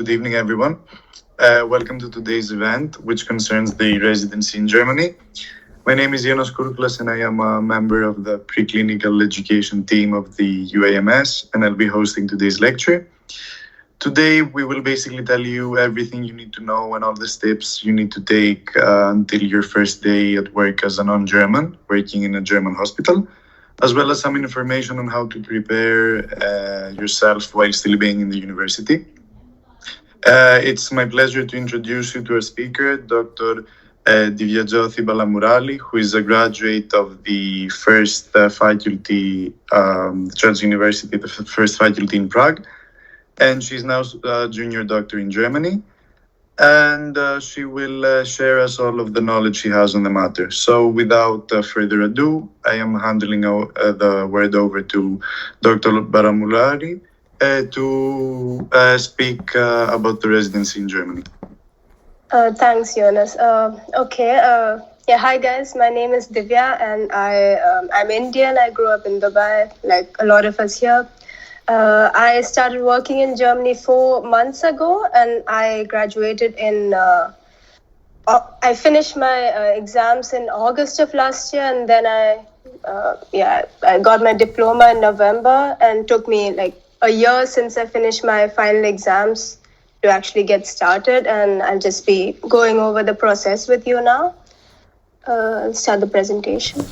good evening, everyone. Welcome to today's event, which concerns the residency in Germany. My name is Janos Kourkoulas, and I am a member of the preclinical education team of the UIMS, and I'll be hosting today's lecture. Today, we will basically tell you everything you need to know and all the steps you need to take until your first day at work as a non-German, working in a German hospital, as well as some information on how to prepare yourself while still being in the university. It's my pleasure to introduce you to our speaker, Dr. Divyajothi Balamurali, who is a graduate of the first faculty, Czech University, the first faculty in Prague. And she's now a junior doctor in Germany. And she will share us all of the knowledge she has on the matter. So without further ado, I am handing the word over to Dr. Balamurali to speak about the residency in Germany. Thanks, Jonas. Hi guys, my name is Divya and I'm Indian. I grew up in Dubai, like a lot of us here. I started working in Germany 4 months ago, and I graduated I finished my exams in August of last year, and then I got my diploma in November, and took me like a year since I finished my final exams to actually get started, and I'll just be going over the process with you now. I'll start the presentation.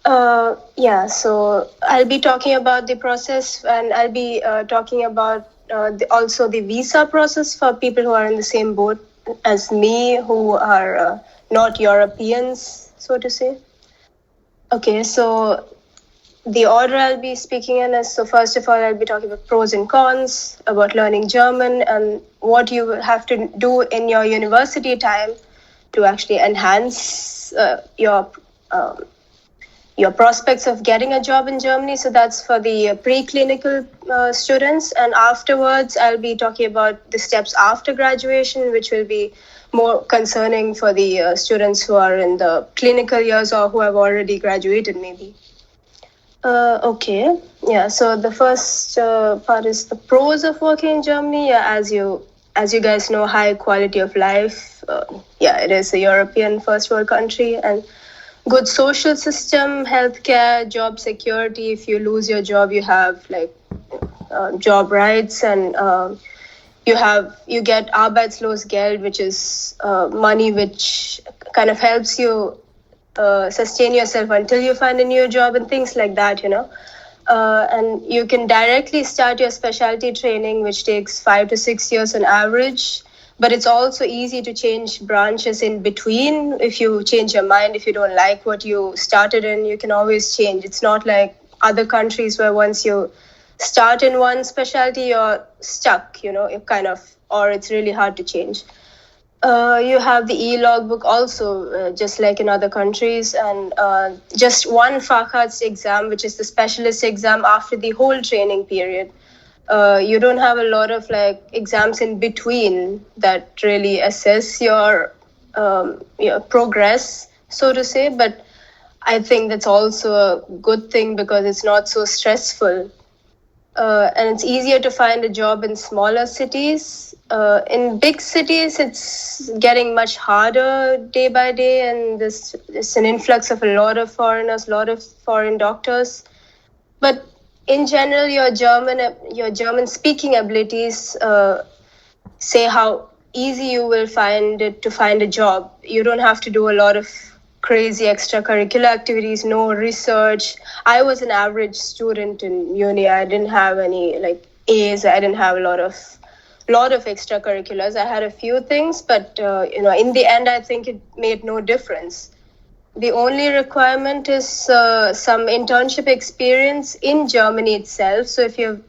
So I'll be talking about the process, and I'll be talking about also the visa process for people who are in the same boat as me, who are not Europeans, so to say. Okay, so the order I'll be speaking in is, so first of all, I'll be talking about pros and cons, about learning German, and what you have to do in your university time to actually enhance your prospects of getting a job in Germany. So that's for the preclinical students. And afterwards, I'll be talking about the steps after graduation, which will be more concerning for the students who are in the clinical years or who have already graduated, maybe. So the first part is the pros of working in Germany. As you guys know, high quality of life. It is a European first world country, and good social system, healthcare, job security. If you lose your job, you have job rights, and you get Arbeitslosgeld, which is money which kind of helps you sustain yourself until you find a new job and things like that, and you can directly start your specialty training, which takes 5 to 6 years on average. But it's also easy to change branches in between. If you change your mind, if you don't like what you started in, you can always change. It's not like other countries where once you start in one specialty, you're stuck, or it's really hard to change. You have the e-logbook also, just like in other countries, and just one Facharzt exam, which is the specialist exam after the whole training period. You don't have a lot of exams in between that really assess your progress, so to say. But I think that's also a good thing because it's not so stressful. And it's easier to find a job in smaller cities. In big cities, it's getting much harder day by day, and there's an influx of a lot of foreigners, a lot of foreign doctors. But in general, your German speaking abilities say how easy you will find it to find a job. You don't have to do a lot of crazy extracurricular activities, no research. I was an average student in uni. I didn't have any A's. I didn't have a lot of extracurriculars. I had a few things, but in the end, I think it made no difference. The only requirement is some internship experience in Germany itself. So if you've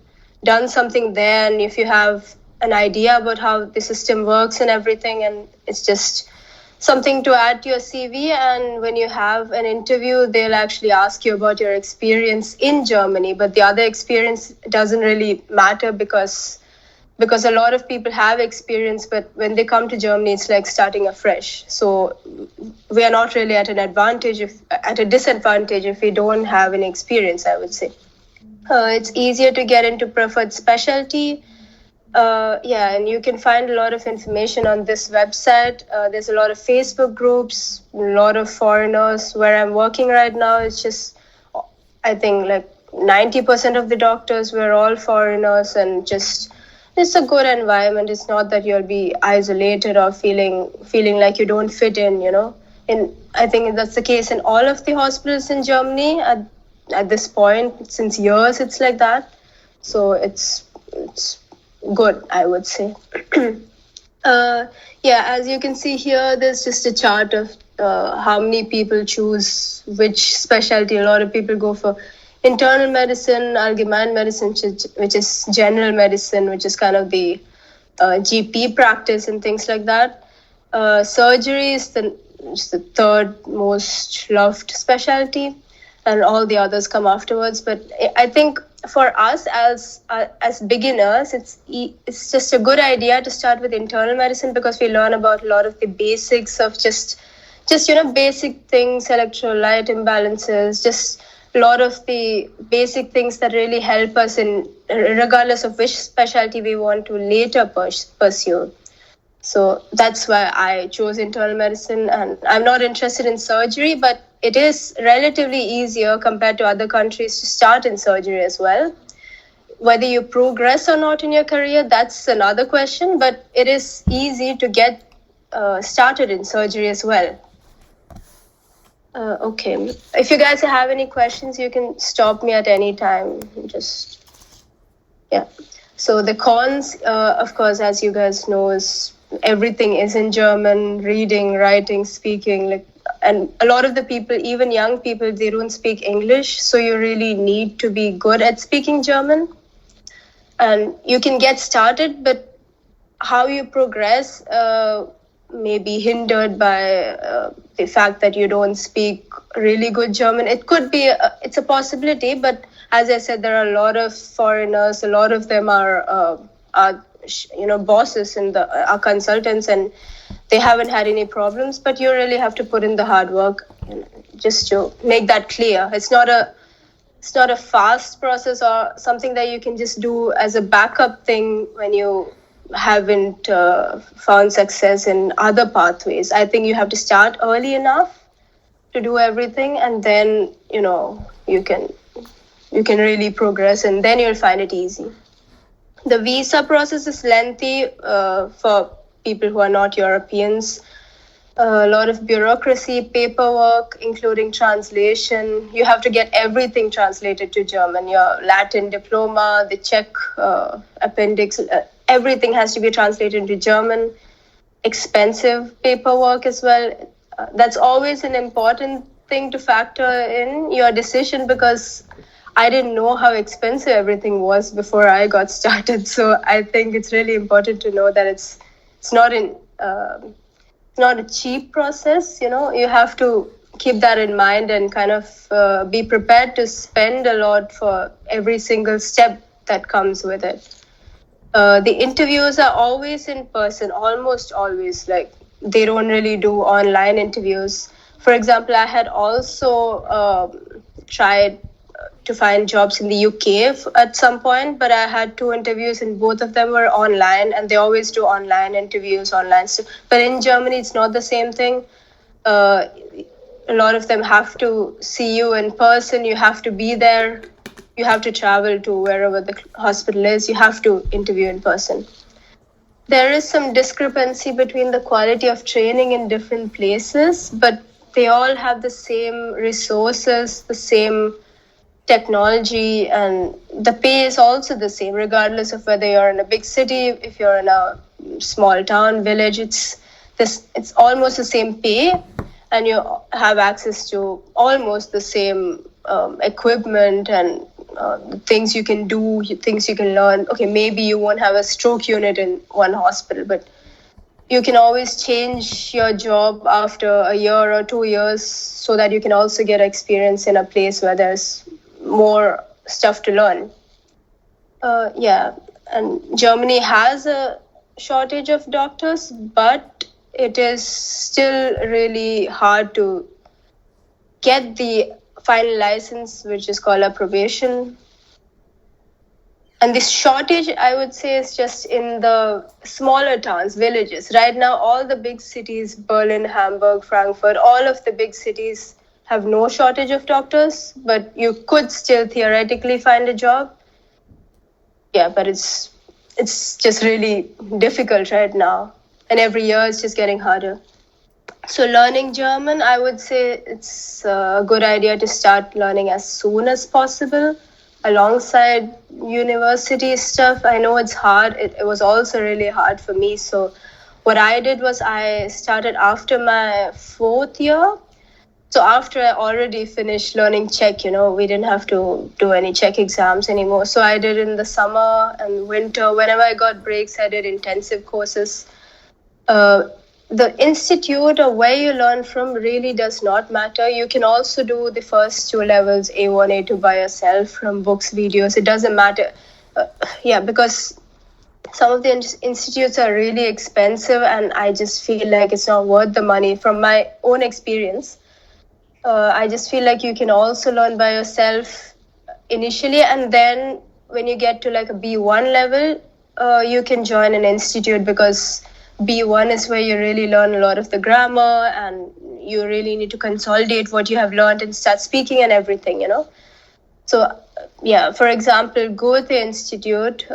done something there, and if you have an idea about how the system works and everything, and it's just something to add to your CV, and when you have an interview, they'll actually ask you about your experience in Germany. But the other experience doesn't really matter because a lot of people have experience, but when they come to Germany, it's like starting afresh. So we are not really at a disadvantage if we don't have any experience, I would say. It's easier to get into preferred specialty. Yeah, and you can find a lot of information on this website. There's a lot of Facebook groups, a lot of foreigners. Where I'm working right now, it's just, I think, like 90% of the doctors were all foreigners, and just it's a good environment. It's not that you'll be isolated or feeling like you don't fit in. And I think that's the case in all of the hospitals in Germany at this point. Since years, it's like that. So it's good, I would say. Yeah, as you can see here, there's just a chart of how many people choose which specialty. A lot of people go for internal medicine, allgemein medicine, which is general medicine, which is kind of the GP practice and things like that. Surgery is the third most loved specialty, and all the others come afterwards. But I think for us as beginners, it's just a good idea to start with internal medicine, because we learn about a lot of the basics of just basic things, electrolyte imbalances, just a lot of the basic things that really help us in regardless of which specialty we want to later pursue. So that's why I chose internal medicine, and I'm not interested in surgery, but it is relatively easier compared to other countries to start in surgery as well. Whether you progress or not in your career, that's another question, but it is easy to get started in surgery as well. Okay. If you guys have any questions, you can stop me at any time. Yeah. So the cons, of course, as you guys know, is everything is in German, reading, writing, speaking, and a lot of the people, even young people, they don't speak English. So you really need to be good at speaking German. And you can get started, but how you progress may be hindered by the fact that you don't speak really good German. It could be, it's a possibility, but as I said, there are a lot of foreigners. A lot of them are bosses and are consultants, and they haven't had any problems. But you really have to put in the hard work, just to make that clear. It's not a fast process or something that you can just do as a backup thing when you haven't found success in other pathways. I think you have to start early enough to do everything, and then you can really progress, and then you'll find it easy. The visa process is lengthy for people who are not Europeans. A lot of bureaucracy, paperwork, including translation. You have to get everything translated to German. Your Latin diploma, the Czech appendix, everything has to be translated into German. Expensive paperwork as well. That's always an important thing to factor in your decision, because I didn't know how expensive everything was before I got started. So I think it's really important to know that it's not a cheap process. You have to keep that in mind and kind of be prepared to spend a lot for every single step that comes with it. The interviews are always in person, almost always. Like, they don't really do online interviews. For example, I had also tried to find jobs in the UK at some point, but I had 2 interviews and both of them were online, and they always do online interviews, online stuff. But in Germany, it's not the same thing. A lot of them have to see you in person. You have to be there. You have to travel to wherever the hospital is. You have to interview in person. There is some discrepancy between the quality of training in different places, but they all have the same resources, the same technology, and the pay is also the same, regardless of whether you're in a big city, if you're in a small town, village. It's almost the same pay, and you have access to almost the same equipment and things you can do, things you can learn. Okay, maybe you won't have a stroke unit in one hospital, but you can always change your job after a year or 2 years, so that you can also get experience in a place where there's more stuff to learn. And Germany has a shortage of doctors, but it is still really hard to get the final license, which is called approbation. And this shortage, I would say, is just in the smaller towns, villages. Right now, all the big cities, Berlin, Hamburg, Frankfurt, all of the big cities have no shortage of doctors, but you could still theoretically find a job. Yeah, but it's just really difficult right now. And every year it's just getting harder. So learning German, I would say it's a good idea to start learning as soon as possible alongside university stuff. I know it's hard. It was also really hard for me. So what I did was I started after my 4th year. So after I already finished learning Czech, we didn't have to do any Czech exams anymore. So I did in the summer and winter. Whenever I got breaks, I did intensive courses. The institute or where you learn from really does not matter. You can also do the first 2 levels, A1, A2 by yourself from books, videos. It doesn't matter. Because some of the institutes are really expensive and I just feel like it's not worth the money. From my own experience, I just feel like you can also learn by yourself initially, and then when you get to like a B1 level, you can join an institute, because B1 is where you really learn a lot of the grammar and you really need to consolidate what you have learned and start speaking and everything, So, for example, Goethe Institute,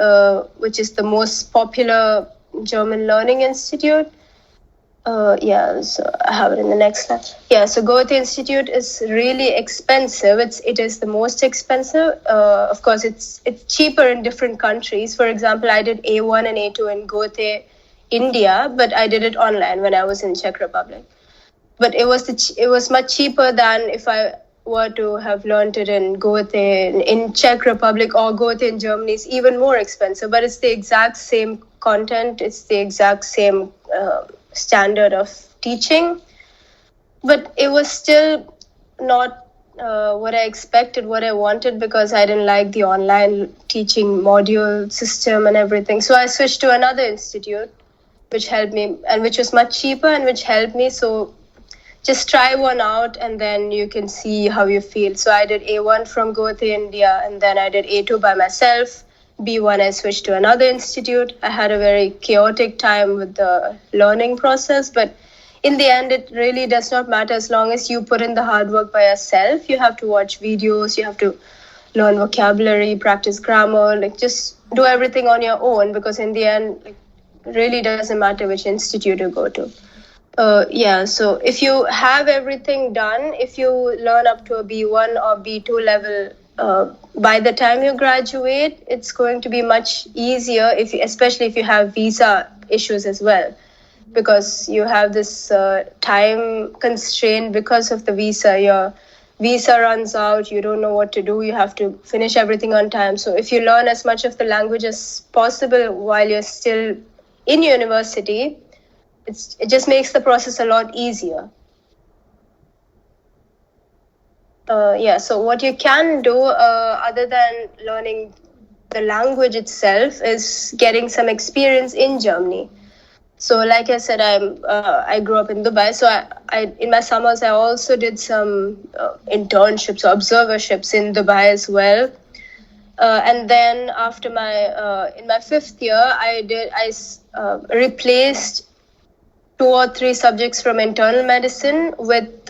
which is the most popular German learning institute. So I have it in the next slide. So Goethe Institute is really expensive. It is the most expensive. Of course, it's cheaper in different countries. For example, I did A1 and A2 in Goethe, India, but I did it online when I was in Czech Republic. But it was much cheaper than if I were to have learned it in Goethe in Czech Republic, or Goethe in Germany is even more expensive. But it's the exact same content. It's the exact same standard of teaching, but it was still not what I expected, what I wanted, because I didn't like the online teaching module system and everything. So I switched to another institute, which helped me and which was much cheaper and which helped me. So just try one out and then you can see how you feel. So I did A1 from Goethe, India, and then I did A2 by myself. B1, I switched to another institute. I had a very chaotic time with the learning process, but in the end, it really does not matter as long as you put in the hard work by yourself. You have to watch videos, you have to learn vocabulary, practice grammar, just do everything on your own, because in the end, it really doesn't matter which institute you go to. So if you have everything done, if you learn up to a B1 or B2 level, by the time you graduate, it's going to be much easier, especially if you have visa issues as well, because you have this time constraint because of the visa. Your visa runs out, you don't know what to do, you have to finish everything on time. So if you learn as much of the language as possible while you're still in university, it just makes the process a lot easier. So what you can do other than learning the language itself is getting some experience in Germany. So like I said, I grew up in Dubai. So I in my summers, I also did some internships or observerships in Dubai as well. And then after in my 5th year, I replaced 2 or 3 subjects from internal medicine with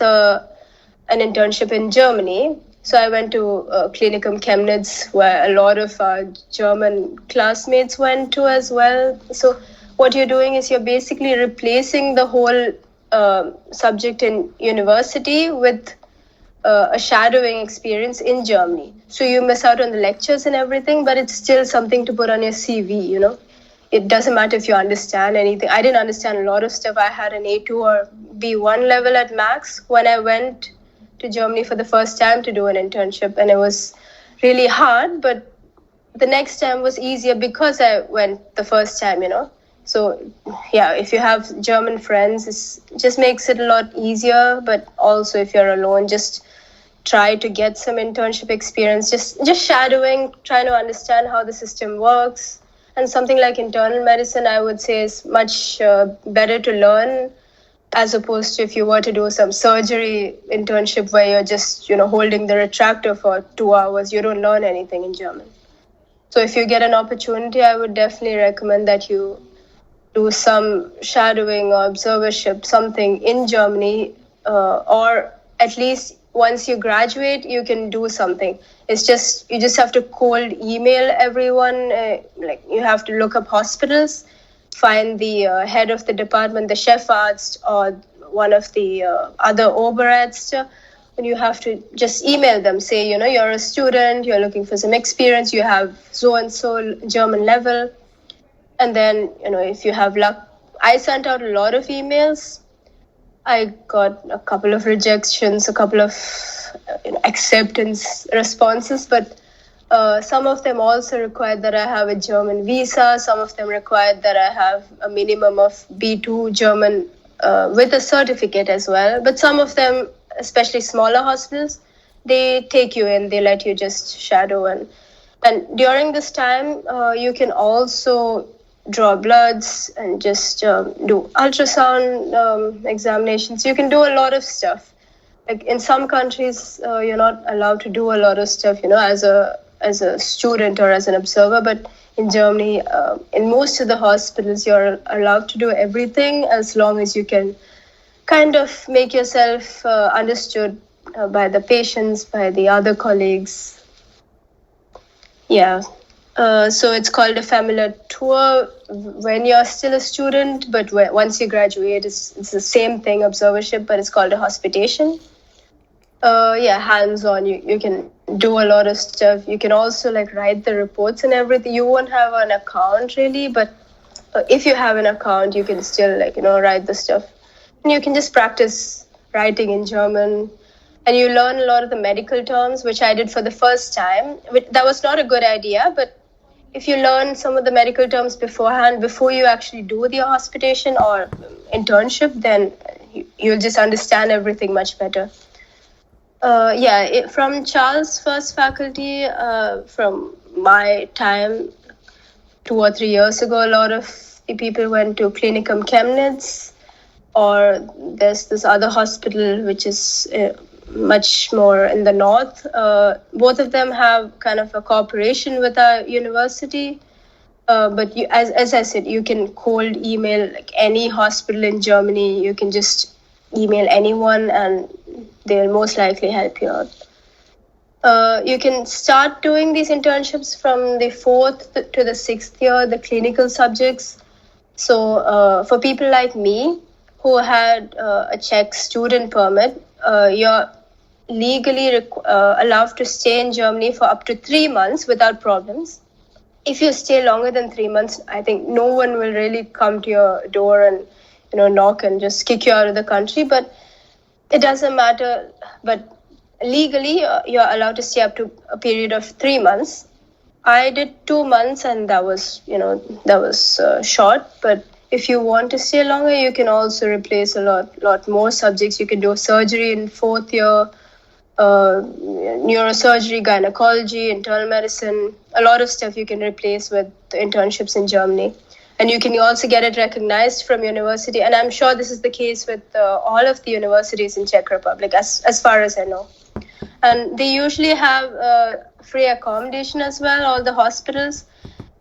an internship in Germany. So I went to Klinikum Chemnitz, where a lot of our German classmates went to as well. So what you're doing is you're basically replacing the whole subject in university with a shadowing experience in Germany. So you miss out on the lectures and everything, but it's still something to put on your CV, It doesn't matter if you understand anything. I didn't understand a lot of stuff. I had an A2 or B1 level at max when I went to Germany for the first time to do an internship, and it was really hard, but the next time was easier because I went the first time, So if you have German friends, it just makes it a lot easier. But also if you're alone, just try to get some internship experience, just shadowing, trying to understand how the system works. And something like internal medicine, I would say, is much better to learn, as opposed to if you were to do some surgery internship where you're just, holding the retractor for 2 hours. You don't learn anything in German. So if you get an opportunity, I would definitely recommend that you do some shadowing or observership, something in Germany, or at least once you graduate, you can do something. It's just, you just have to cold email everyone. Like you have to look up hospitals, find the head of the department, the chef arzt, or one of the other Oberärzte, and you have to just email them, say, you're a student, you're looking for some experience, you have so and so German level. And then, if you have luck, I sent out a lot of emails. I got a couple of rejections, a couple of acceptance responses, but some of them also required that I have a German visa. Some of them required that I have a minimum of B2 German with a certificate as well. But some of them, especially smaller hospitals, they take you in, they let you just shadow. And during this time, you can also draw bloods and just do ultrasound examinations. You can do a lot of stuff. Like in some countries, you're not allowed to do a lot of stuff, as a student or as an observer. But in Germany, in most of the hospitals, you're allowed to do everything as long as you can kind of make yourself understood by the patients, by the other colleagues. Yeah. So it's called a familiar tour when you're still a student, but once you graduate, it's the same thing, observership, but it's called a hospitation. Hands-on, you can do a lot of stuff. You can also write the reports and everything. You won't have an account really, but if you have an account, you can still write the stuff. And you can just practice writing in German. And you learn a lot of the medical terms, which I did for the first time. That was not a good idea, but if you learn some of the medical terms beforehand, before you actually do the hospitation or internship, then you'll just understand everything much better. From Charles' first faculty, from my time 2 or 3 years ago, a lot of the people went to Klinikum Chemnitz, or there's this other hospital which is much more in the north. Both of them have kind of a cooperation with our university. But as I said, you can cold email any hospital in Germany. You can just email anyone and they'll most likely help you out. You can start doing these internships from the 4th to the 6th year, the clinical subjects. So for people like me who had a Czech student permit, you're legally allowed to stay in Germany for up to 3 months without problems. If you stay longer than 3 months, I think no one will really come to your door and knock and just kick you out of the country. But it doesn't matter. But legally, you're allowed to stay up to a period of 3 months. I did 2 months, and that was short. But if you want to stay longer, you can also replace a lot more subjects. You can do surgery in 4th year. Neurosurgery, gynecology, internal medicine, a lot of stuff you can replace with the internships in Germany. And you can also get it recognized from university. And I'm sure this is the case with all of the universities in Czech Republic, as far as I know. And they usually have free accommodation as well, all the hospitals,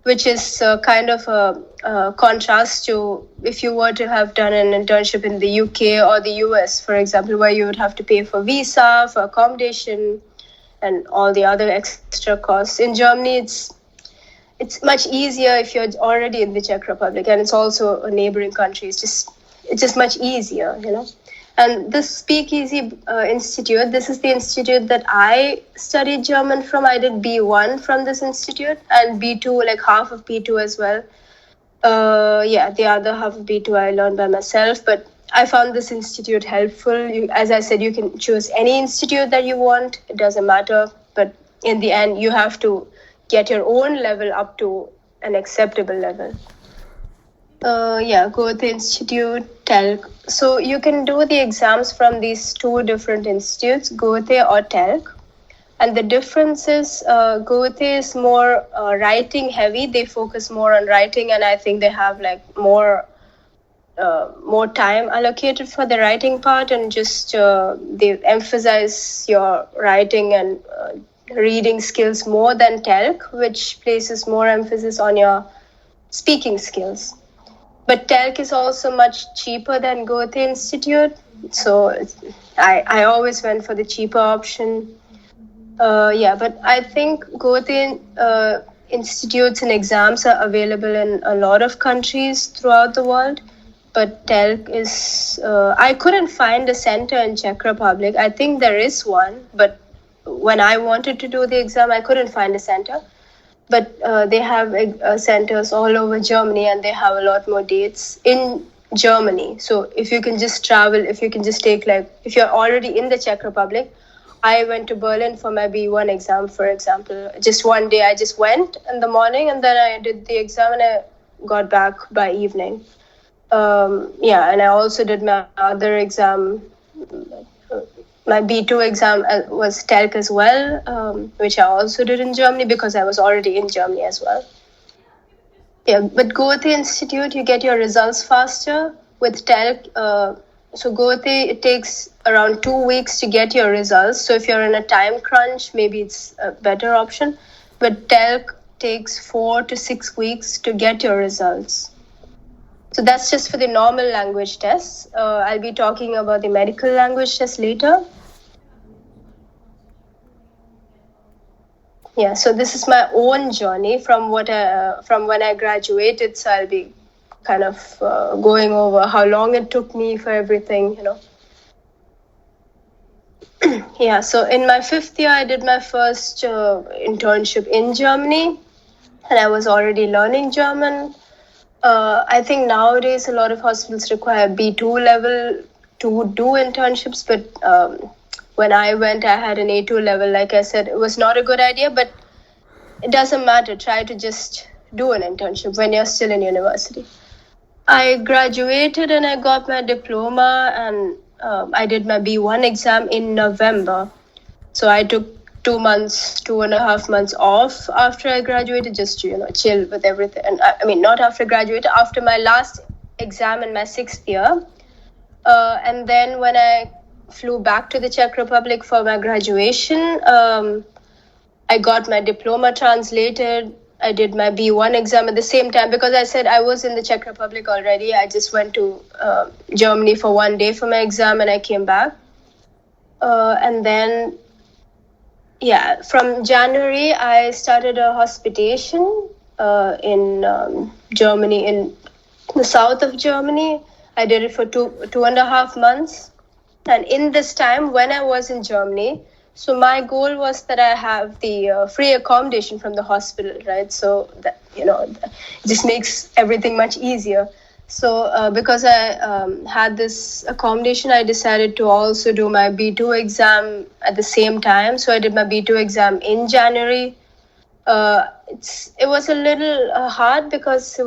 which is kind of a contrast to if you were to have done an internship in the UK or the US, for example, where you would have to pay for visa, for accommodation, and all the other extra costs. In Germany, it's much easier if you're already in the Czech Republic, and it's also a neighboring country. It's just much easier, And this Speakeasy Institute, this is the institute that I studied German from. I did B1 from this institute, and B2, half of B2 as well. The other half of B2 I learned by myself, but I found this institute helpful. As I said, you can choose any institute that you want. It doesn't matter, but in the end, you have to get your own level up to an acceptable level. Goethe Institute, TELC. So you can do the exams from these 2 different institutes, Goethe or TELC. And the difference is Goethe is more writing heavy. They focus more on writing, and I think they have more time allocated for the writing part, and just they emphasize your writing and reading skills more than TELC, which places more emphasis on your speaking skills. But TELC is also much cheaper than Goethe Institute, so I always went for the cheaper option. But I think Goethe institutes and exams are available in a lot of countries throughout the world. But TELC is, I couldn't find a center in Czech Republic. I think there is one, but when I wanted to do the exam, I couldn't find a center. But they have centers all over Germany, and they have a lot more dates in Germany. So if you can just travel, if you can just take, like, if you're already in the Czech Republic, I went to Berlin for my B1 exam, for example. Just one day, I just went in the morning, and then I did the exam, and I got back by evening. And I also did my other exam. My B2 exam was TELC as well, which I also did in Germany because I was already in Germany as well. Yeah, but Goethe Institute, you get your results faster. With TELC, so Goethe, it takes around 2 weeks to get your results. So if you're in a time crunch, maybe it's a better option. But TELC takes 4 to 6 weeks to get your results. So that's just for the normal language tests. I'll be talking about the medical language test later. Yeah, so this is my own journey from when I graduated. So I'll be kind of going over how long it took me for everything, Yeah, so in my 5th year, I did my first internship in Germany, and I was already learning German. I think nowadays a lot of hospitals require B2 level to do internships, but when I went, I had an A2 level. Like I said, it was not a good idea, but it doesn't matter. Try to just do an internship when you're still in university. I graduated and I got my diploma, and I did my B1 exam in November. So I took 2.5 months off after I graduated, just to, chill with everything. And I mean, not after I graduated, after my last exam in my 6th year. And then when I flew back to the Czech Republic for my graduation, I got my diploma translated. I did my B1 exam at the same time because I said I was in the Czech Republic already. I just went to Germany for 1 day for my exam, and I came back. And then, from January, I started a hospitation in Germany, in the south of Germany. I did it for 2.5 months. And in this time, when I was in Germany, so my goal was that I have the free accommodation from the hospital, right? So that, it just makes everything much easier. So because I had this accommodation, I decided to also do my B2 exam at the same time. So I did my B2 exam in January. It was a little hard because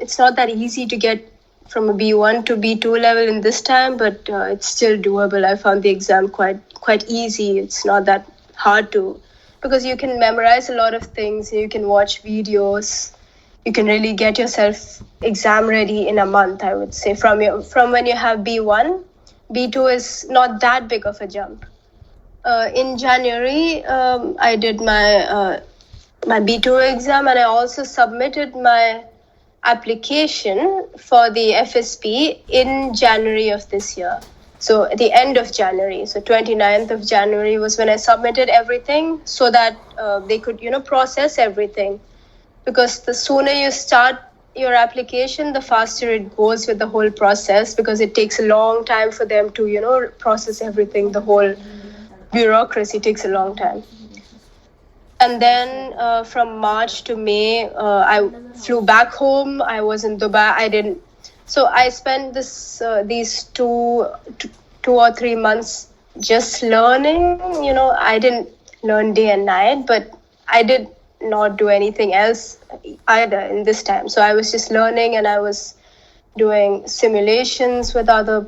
it's not that easy to get from a B1 to B2 level in this time, but it's still doable. I found the exam quite easy. It's not that hard because you can memorize a lot of things. You can watch videos. You can really get yourself exam ready in a month, I would say. From when you have B1, B2 is not that big of a jump. In January, I did my B2 exam, and I also submitted my application for the FSP in January of this year. So at the end of January, so 29th of January was when I submitted everything so that they could, process everything. Because the sooner you start your application, the faster it goes with the whole process, because it takes a long time for them to, process everything. The whole bureaucracy takes a long time. And then from March to May, I flew back home. I was in Dubai. So I spent these 2 or 3 months just learning. I didn't learn day and night, but I did not do anything else either in this time. So I was just learning, and I was doing simulations with other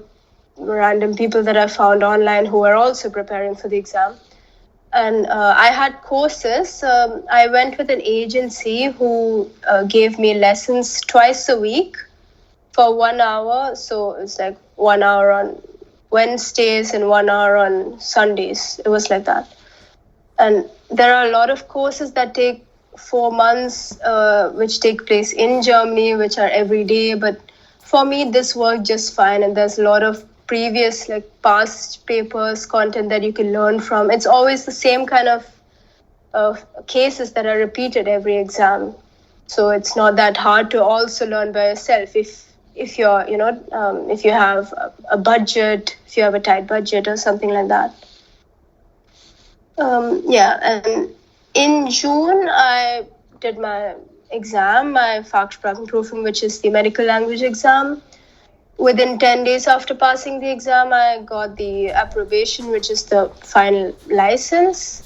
random people that I found online who were also preparing for the exam. And I had courses. I went with an agency who gave me lessons twice a week for 1 hour. So it's like 1 hour on Wednesdays and 1 hour on Sundays. It was like that. And there are a lot of courses that take 4 months, which take place in Germany, which are every day. But for me, this worked just fine. And there's a lot of previous, like past papers, content that you can learn from. It's always the same kind of cases that are repeated every exam. So it's not that hard to also learn by yourself if you're, if you have a budget, if you have a tight budget or something like that. And in June, I did my exam, my Fachsprachenprüfung, which is the medical language exam. Within 10 days after passing the exam, I got the approbation, which is the final license.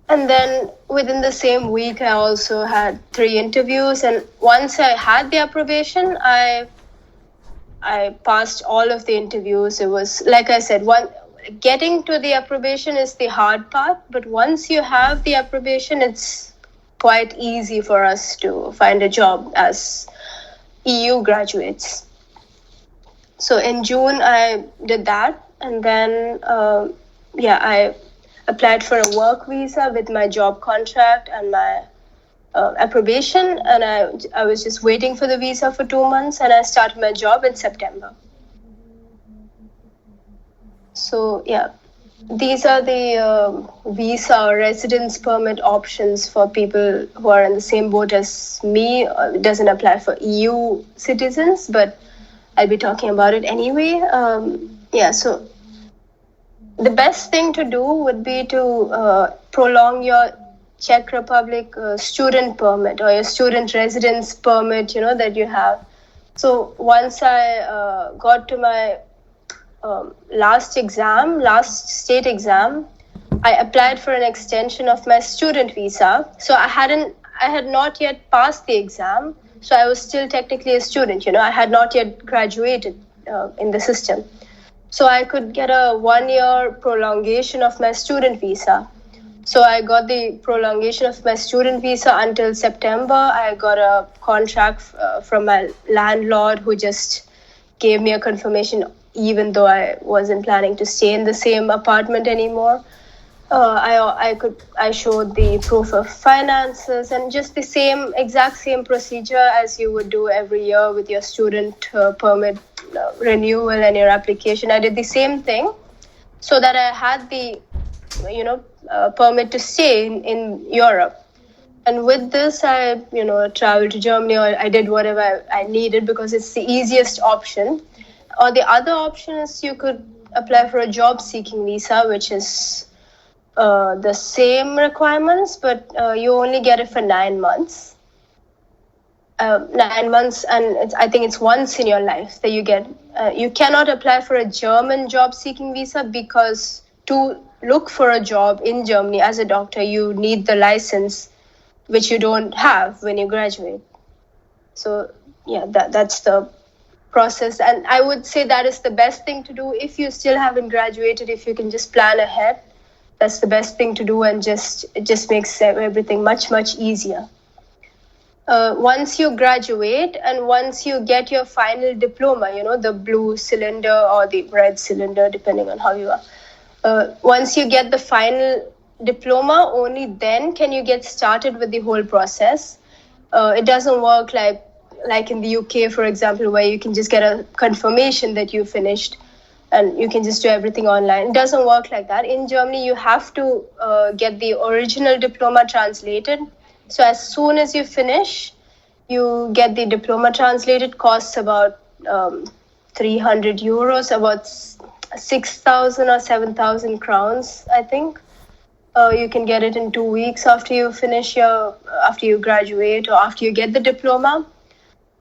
And then within the same week, I also had 3 interviews. And once I had the approbation, I passed all of the interviews. It was, like I said, getting to the approbation is the hard part, but once you have the approbation, it's quite easy for us to find a job as EU graduates. So in June, I did that, and then I applied for a work visa with my job contract and my approbation, and I was just waiting for the visa for 2 months, and I started my job in September. So these are the visa or residence permit options for people who are in the same boat as me. It doesn't apply for EU citizens, but I'll be talking about it anyway. So the best thing to do would be to prolong your Czech Republic student permit or your student residence permit, that you have. So once I got to my last state exam, I applied for an extension of my student visa. So I had not yet passed the exam, so I was still technically a student. I had not yet graduated in the system. So I could get a 1-year prolongation of my student visa. So I got the prolongation of my student visa until September. I got a contract from my landlord, who just gave me a confirmation, even though I wasn't planning to stay in the same apartment anymore. I showed the proof of finances and just the exact same procedure as you would do every year with your student permit renewal and your application. I did the same thing so that I had the permit to stay in Europe. And with this, I traveled to Germany, or I did whatever I needed because it's the easiest option. Or the other option is you could apply for a job-seeking visa, which is the same requirements, but you only get it for 9 months. 9 months, and I think it's once in your life that you get. You cannot apply for a German job-seeking visa because to look for a job in Germany as a doctor, you need the license, which you don't have when you graduate. So that's the process, and I would say that is the best thing to do if you still haven't graduated. If you can just plan ahead, that's the best thing to do, and it just makes everything much easier. Once you graduate and once you get your final diploma, the blue cylinder or the red cylinder, depending on how you are. Once you get the final diploma, only then can you get started with the whole process. It doesn't work like in the UK, for example, where you can just get a confirmation that you finished and you can just do everything online. It doesn't work like that. In Germany, you have to get the original diploma translated. So as soon as you finish, you get the diploma translated. Costs about 300 euros, about 6,000 or 7,000 crowns, I think. You can get it in 2 weeks after you after you graduate or after you get the diploma.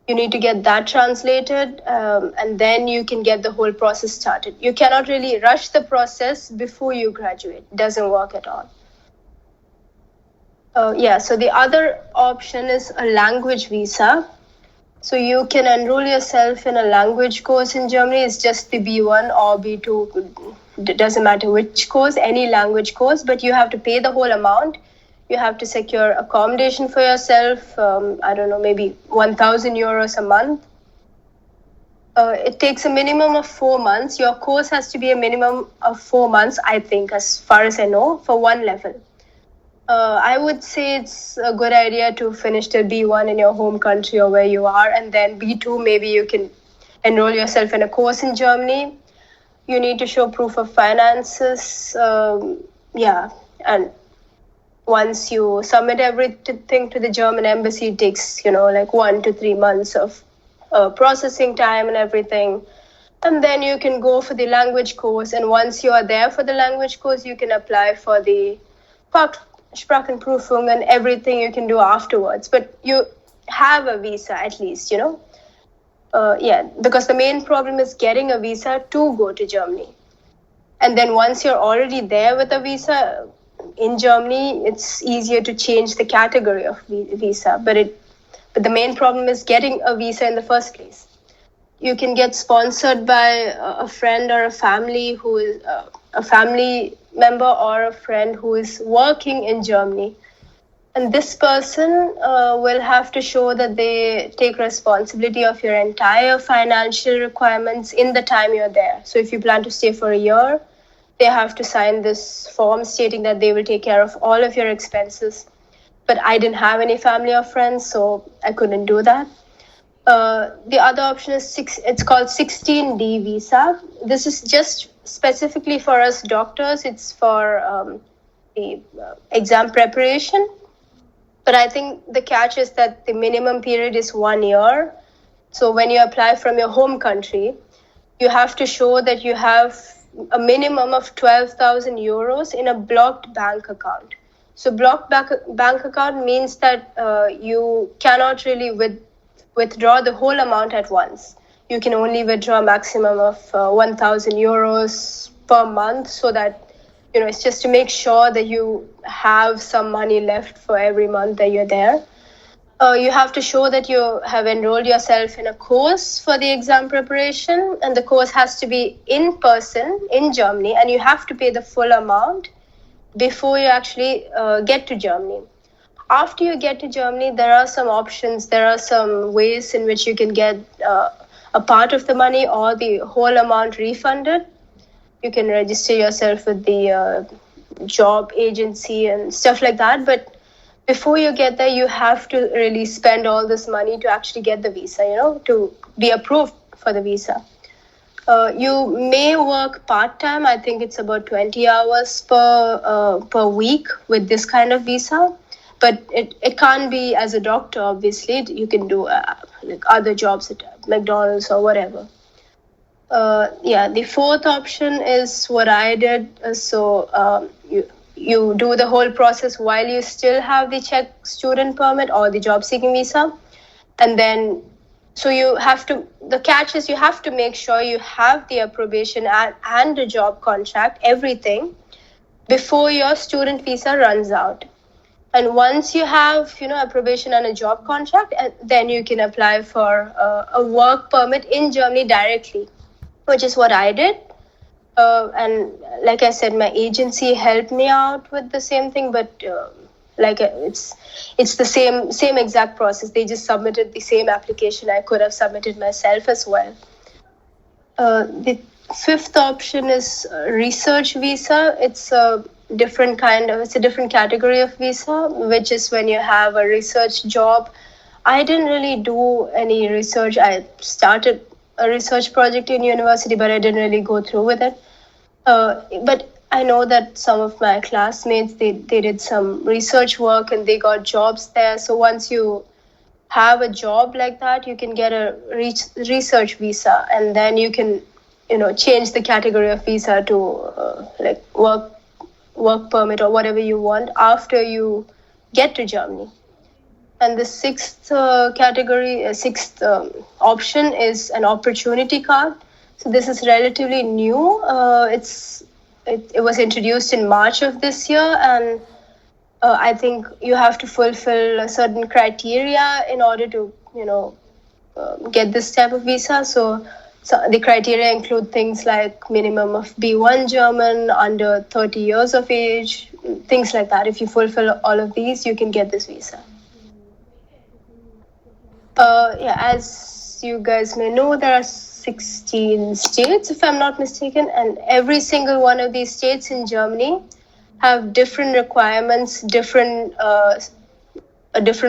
You need to get that translated, and then you can get the whole process started. You cannot really rush the process before you graduate. It doesn't work at all. So the other option is a language visa. So you can enroll yourself in a language course in Germany. It's just the B1 or B2. It doesn't matter which course, any language course, but you have to pay the whole amount. You have to secure accommodation for yourself, maybe 1,000 euros a month. It takes a minimum of 4 months. Your course has to be a minimum of 4 months, I think, as far as I know, for one level. I would say it's a good idea to finish till B1 in your home country or where you are, and then B2, maybe you can enroll yourself in a course in Germany. You need to show proof of finances. And once you submit everything to the German embassy, it takes, like 1 to 3 months of processing time and everything. And then you can go for the language course. And once you are there for the language course, you can apply for the Sprachenprüfung and everything you can do afterwards. But you have a visa at least, because the main problem is getting a visa to go to Germany. And then once you're already there with a visa in Germany, it's easier to change the category of visa. But the main problem is getting a visa in the first place. You can get sponsored by a friend or a family who is a family member or a friend who is working in Germany. And this person will have to show that they take responsibility of your entire financial requirements in the time you're there. So if you plan to stay for a year, they have to sign this form stating that they will take care of all of your expenses. But I didn't have any family or friends, so I couldn't do that. The other option is it's called 16D visa. This is just specifically for us doctors. It's for the exam preparation. But I think the catch is that the minimum period is 1 year. So when you apply from your home country, you have to show that you have a minimum of 12,000 euros in a blocked bank account. So blocked bank account means that you cannot really withdraw the whole amount at once. You can only withdraw a maximum of 1,000 euros per month, so that it's just to make sure that you have some money left for every month that you're there. You have to show that you have enrolled yourself in a course for the exam preparation, and the course has to be in person in Germany, and you have to pay the full amount before you actually get to Germany. After you get to Germany, there are some options. There are some ways in which you can get a part of the money or the whole amount refunded. You can register yourself with the job agency and stuff like that. But before you get there, you have to really spend all this money to actually get the visa, to be approved for the visa. You may work part-time. I think it's about 20 hours per week with this kind of visa. But it can't be as a doctor, obviously. You can do like other jobs at McDonald's or whatever. The fourth option is what I did. You do the whole process while you still have the Czech student permit or the job seeking visa. And then, so the catch is you have to make sure you have the approbation and the job contract, everything, before your student visa runs out. And once you have, approbation and a job contract, then you can apply for a work permit in Germany directly, which is what I did. And like I said, my agency helped me out with the same thing, but it's the same exact process. They just submitted the same application I could have submitted myself as well. The fifth option is research visa. It's a different category of visa, which is when you have a research job. I didn't really do any research. I started a research project in university, but I didn't really go through with it. But I know that some of my classmates, they did some research work and they got jobs there. So once you have a job like that, you can get a research visa, and then you can, change the category of visa to like work permit or whatever you want after you get to Germany. And the sixth option is an opportunity card. So this is relatively new. It was introduced in March of this year, and I think you have to fulfill a certain criteria in order to, get this type of visa. So the criteria include things like minimum of B1 German, under 30 years of age, things like that. If you fulfill all of these, you can get this visa. As you guys may know, there are 16 states, if I'm not mistaken, and every single one of these states in Germany have different requirements, a different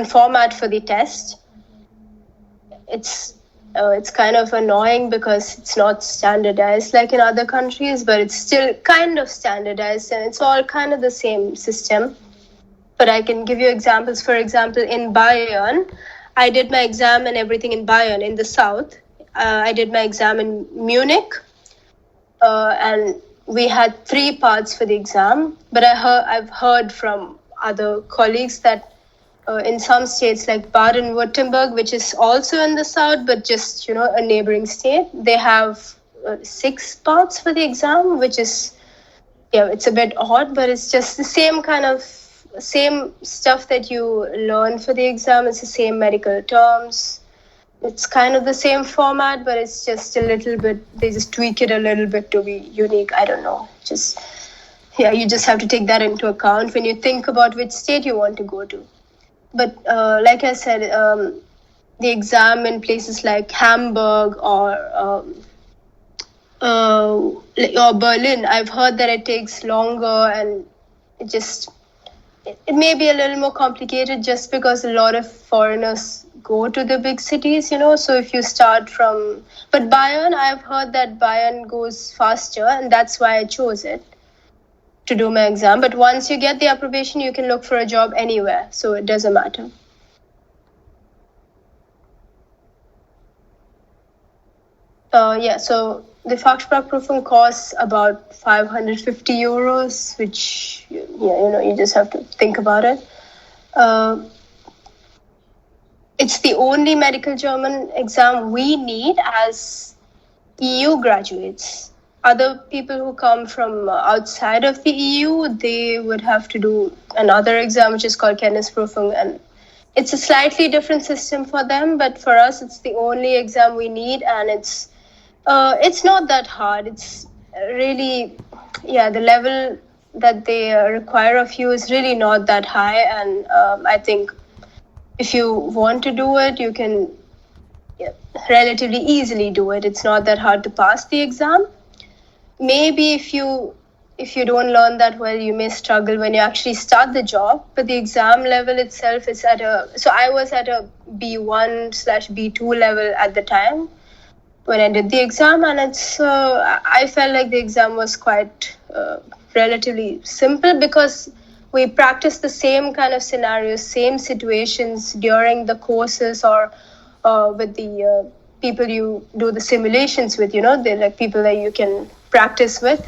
format for the test. It's kind of annoying because it's not standardized like in other countries, but it's still kind of standardized, and it's all kind of the same system. But I can give you examples. For example, in Bayern, I did my exam and everything in Bayern in the south. I did my exam in Munich, and we had 3 parts for the exam. But I've heard from other colleagues that in some states like Baden-Württemberg, which is also in the south, but just, a neighboring state, they have 6 parts for the exam, which is, it's a bit odd, but it's just the same stuff that you learn for the exam. It's the same medical terms. It's kind of the same format, but it's just a little bit, they just tweak it a little bit to be unique. I don't know. You just have to take that into account when you think about which state you want to go to. But like I said, the exam in places like Hamburg or Berlin, I've heard that it takes longer, and it may be a little more complicated just because a lot of foreigners go to the big cities, so if you start from... But Bayern, I've heard that Bayern goes faster, and that's why I chose it to do my exam. But once you get the approbation, you can look for a job anywhere, so it doesn't matter. So the Fachsprachprüfung costs about 550 euros, which, you just have to think about it. It's the only medical German exam we need as EU graduates. Other people who come from outside of the EU, they would have to do another exam, which is called Kenntnisprüfung, and it's a slightly different system for them, but for us, it's the only exam we need, and it's not that hard. It's really, the level that they require of you is really not that high, and I think if you want to do it, you can relatively easily do it. It's not that hard to pass the exam. Maybe if you don't learn that well, you may struggle when you actually start the job. But the exam level itself is so I was at a B1/B2 level at the time when I did the exam, and I felt like the exam was quite relatively simple because we practiced the same kind of scenarios, same situations during the courses or with the people you do the simulations with, they're like people that you can practice with.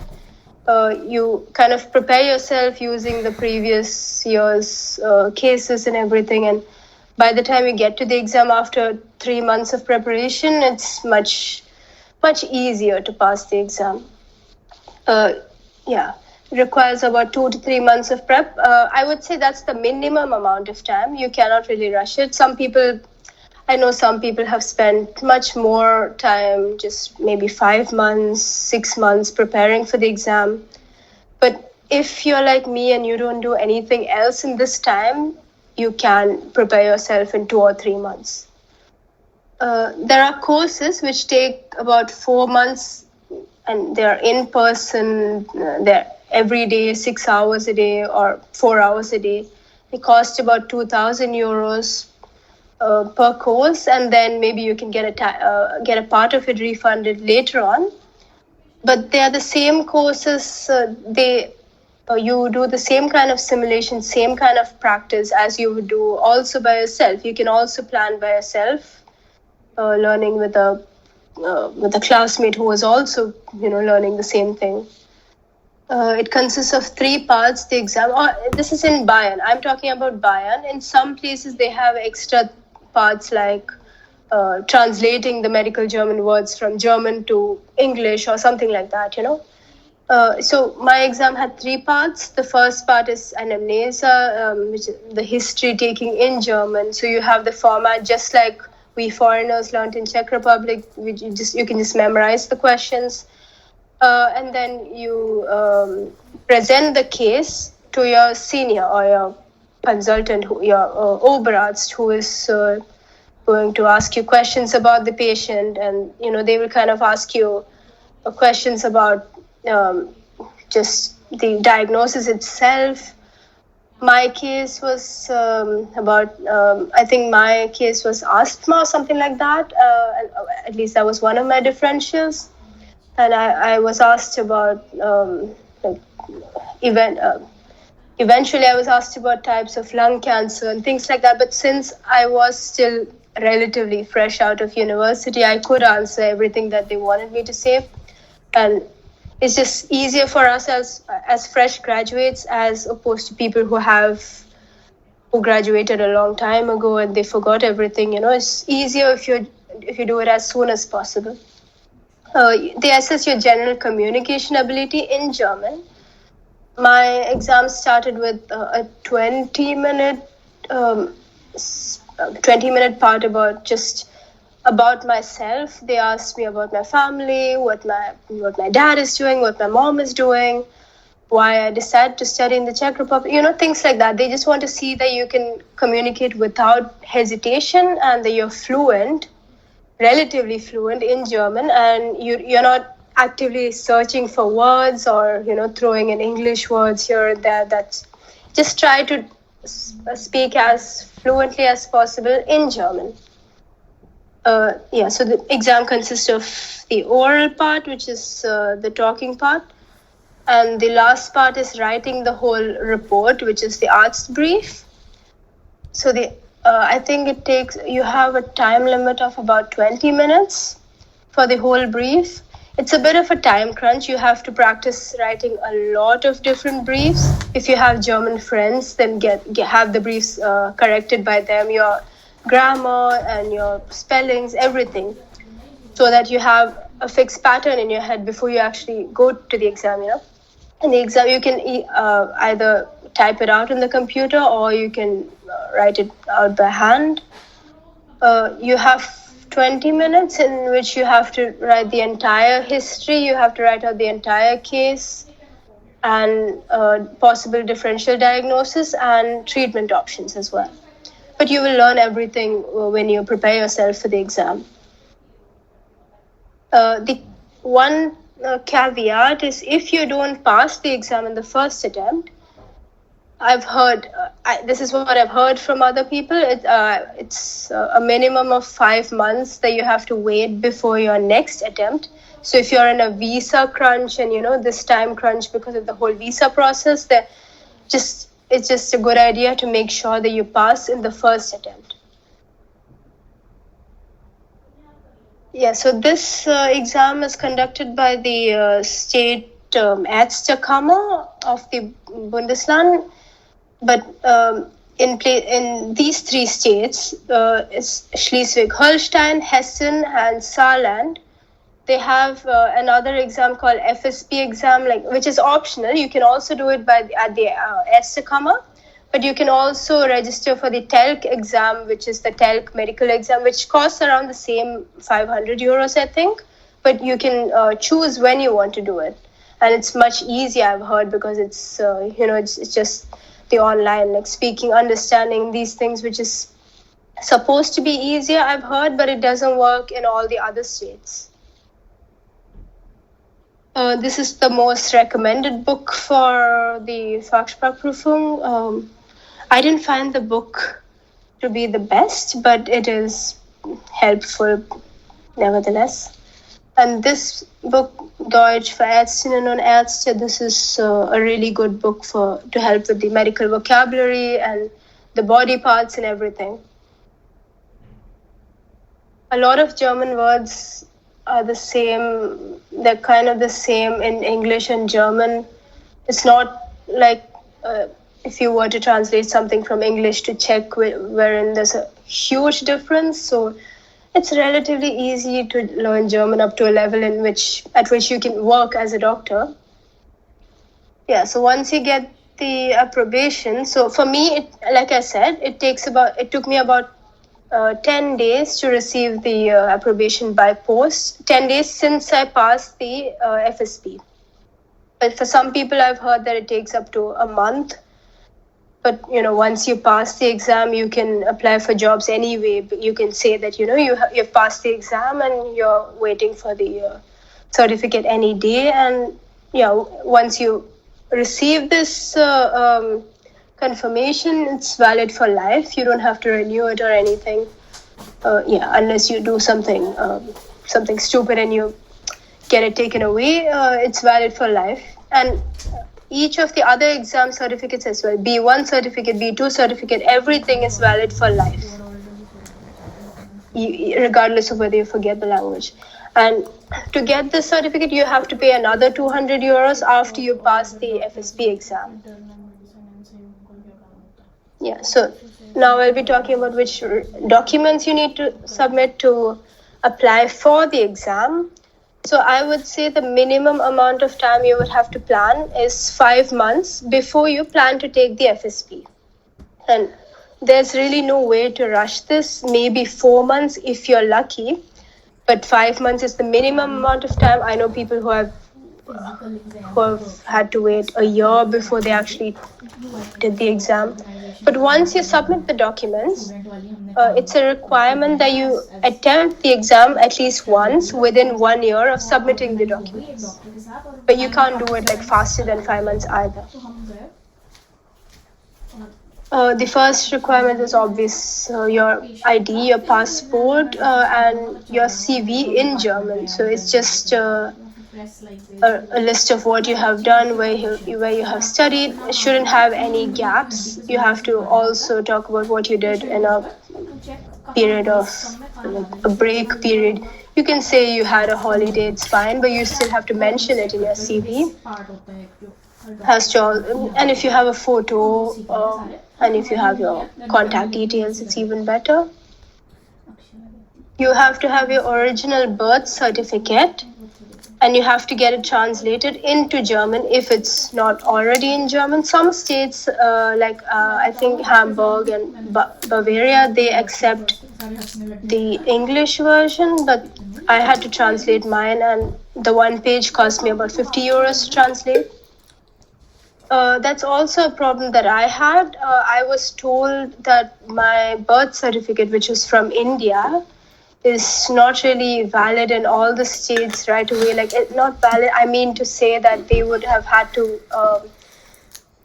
You kind of prepare yourself using the previous year's cases and everything, and by the time you get to the exam after 3 months of preparation, it's much easier to pass the exam. It requires about 2 to 3 months of prep. I would say that's the minimum amount of time. You cannot really rush it. I know some people have spent much more time, just maybe 5 months, 6 months preparing for the exam. But if you're like me and you don't do anything else in this time, you can prepare yourself in 2 or 3 months. There are courses which take about 4 months, and they're in person. They're every day, 6 hours a day or 4 hours a day. They cost about 2,000 euros per course, and then maybe you can get a part of it refunded later on. But they are the same courses. You do the same kind of simulation, same kind of practice as you would do also by yourself. You can also plan by yourself, learning with a classmate who was also learning the same thing. It consists of 3 parts. The exam. This is in Bayern. I'm talking about Bayern. In some places, they have extra parts like translating the medical German words from German to English or something like that, So my exam had 3 parts. The first part is Anamnese, which is the history taking in German. So you have the format just like we foreigners learned in Czech Republic. You can just memorize the questions. And then you present the case to your senior or your consultant, your Oberarzt, who is going to ask you questions about the patient, and they will kind of ask you questions about just the diagnosis itself. My case was I think my case was asthma or something like that. At least that was one of my differentials. And I was asked about, eventually I was asked about types of lung cancer and things like that. But since I was still relatively fresh out of university, I could answer everything that they wanted me to say. And it's just easier for us as fresh graduates as opposed to people who graduated a long time ago and they forgot everything. It's easier if you do it as soon as possible. They assess your general communication ability in German. My exam started with a 20-minute part about myself. They asked me about my family, what my dad is doing, what my mom is doing, why I decided to study in the Czech Republic, things like that. They just want to see that you can communicate without hesitation and that you're relatively fluent in German, and you're not actively searching for words or throwing in English words here and there. That's just try to speak as fluently as possible in German. So the exam consists of the oral part, which is the talking part, and the last part is writing the whole report, which is the Arztbrief. So I think you have a time limit of about 20 minutes for the whole brief. It's a bit of a time crunch. You have to practice writing a lot of different briefs. If you have German friends, then have the briefs corrected by them, your grammar and your spellings, everything, so that you have a fixed pattern in your head before you actually go to the exam. In the exam, you can either type it out in the computer or you can write it out by hand. You have 20 minutes in which you have to write the entire history. You have to write out the entire case and possible differential diagnosis and treatment options as well. But you will learn everything when you prepare yourself for the exam. The one caveat is if you don't pass the exam in the first attempt, I've heard, this is what I've heard from other people, it's a minimum of 5 months that you have to wait before your next attempt. So if you're in a visa crunch and, this time crunch because of the whole visa process, it's just a good idea to make sure that you pass in the first attempt. Yeah, so this exam is conducted by the state Ärztekammer of the Bundesland. But in these three states, it's Schleswig-Holstein, Hessen, and Saarland. They have another exam called FSP exam, which is optional. You can also do it at the Ärztekammer, but you can also register for the TELC exam, which is the TELC medical exam, which costs around the same 500 euros, I think. But you can choose when you want to do it, and it's much easier, I've heard, because it's it's just the online, speaking, understanding these things, which is supposed to be easier, I've heard, but it doesn't work in all the other states. This is the most recommended book for the Fachsprachprüfung. I didn't find the book to be the best, but it is helpful nevertheless. And this book, Deutsch für Ärztinnen und Ärzte, this is a really good book to help with the medical vocabulary and the body parts and everything. A lot of German words are the same. They're kind of the same in English and German. It's not like if you were to translate something from English to Czech, wherein there's a huge difference. So it's relatively easy to learn German up to a level at which you can work as a doctor. Yeah, so once you get the approbation, so for me, like I said, it took me about 10 days to receive the approbation by post, 10 days since I passed the FSP. But for some people, I've heard that it takes up to a month. But, once you pass the exam, you can apply for jobs anyway. You can say that, you've passed the exam and you're waiting for the certificate any day. And, once you receive this confirmation, it's valid for life. You don't have to renew it or anything. Unless you do something stupid and you get it taken away, it's valid for life. And each of the other exam certificates as well, B1 certificate, B2 certificate, everything is valid for life, regardless of whether you forget the language. And to get this certificate, you have to pay another 200 euros after you pass the FSP exam. Yeah, so now I'll be talking about which documents you need to submit to apply for the exam. So I would say the minimum amount of time you would have to plan is 5 months before you plan to take the FSP. And there's really no way to rush this, maybe 4 months if you're lucky, but 5 months is the minimum amount of time. I know people who have had to wait a year before they actually did the exam. But once you submit the documents, it's a requirement that you attempt the exam at least once within 1 year of submitting the documents. But you can't do it like faster than 5 months either. The first requirement is obvious, your ID, your passport, and your CV in German. So it's just a list of what you have done, where you have studied. It shouldn't have any gaps. You have to also talk about what you did in a period of a break period. You can say you had a holiday, it's fine, but you still have to mention it in your CV. And if you have a photo, and if you have your contact details, it's even better. You have to have your original birth certificate, and you have to get it translated into German if it's not already in German. Some states, I think Hamburg and Bavaria, they accept the English version, but I had to translate mine, and the one page cost me about 50 euros to translate. That's also a problem that I had. I was told that my birth certificate, which was from India, is not really valid in all the states right away. Like, not valid, I mean to say that they would have had to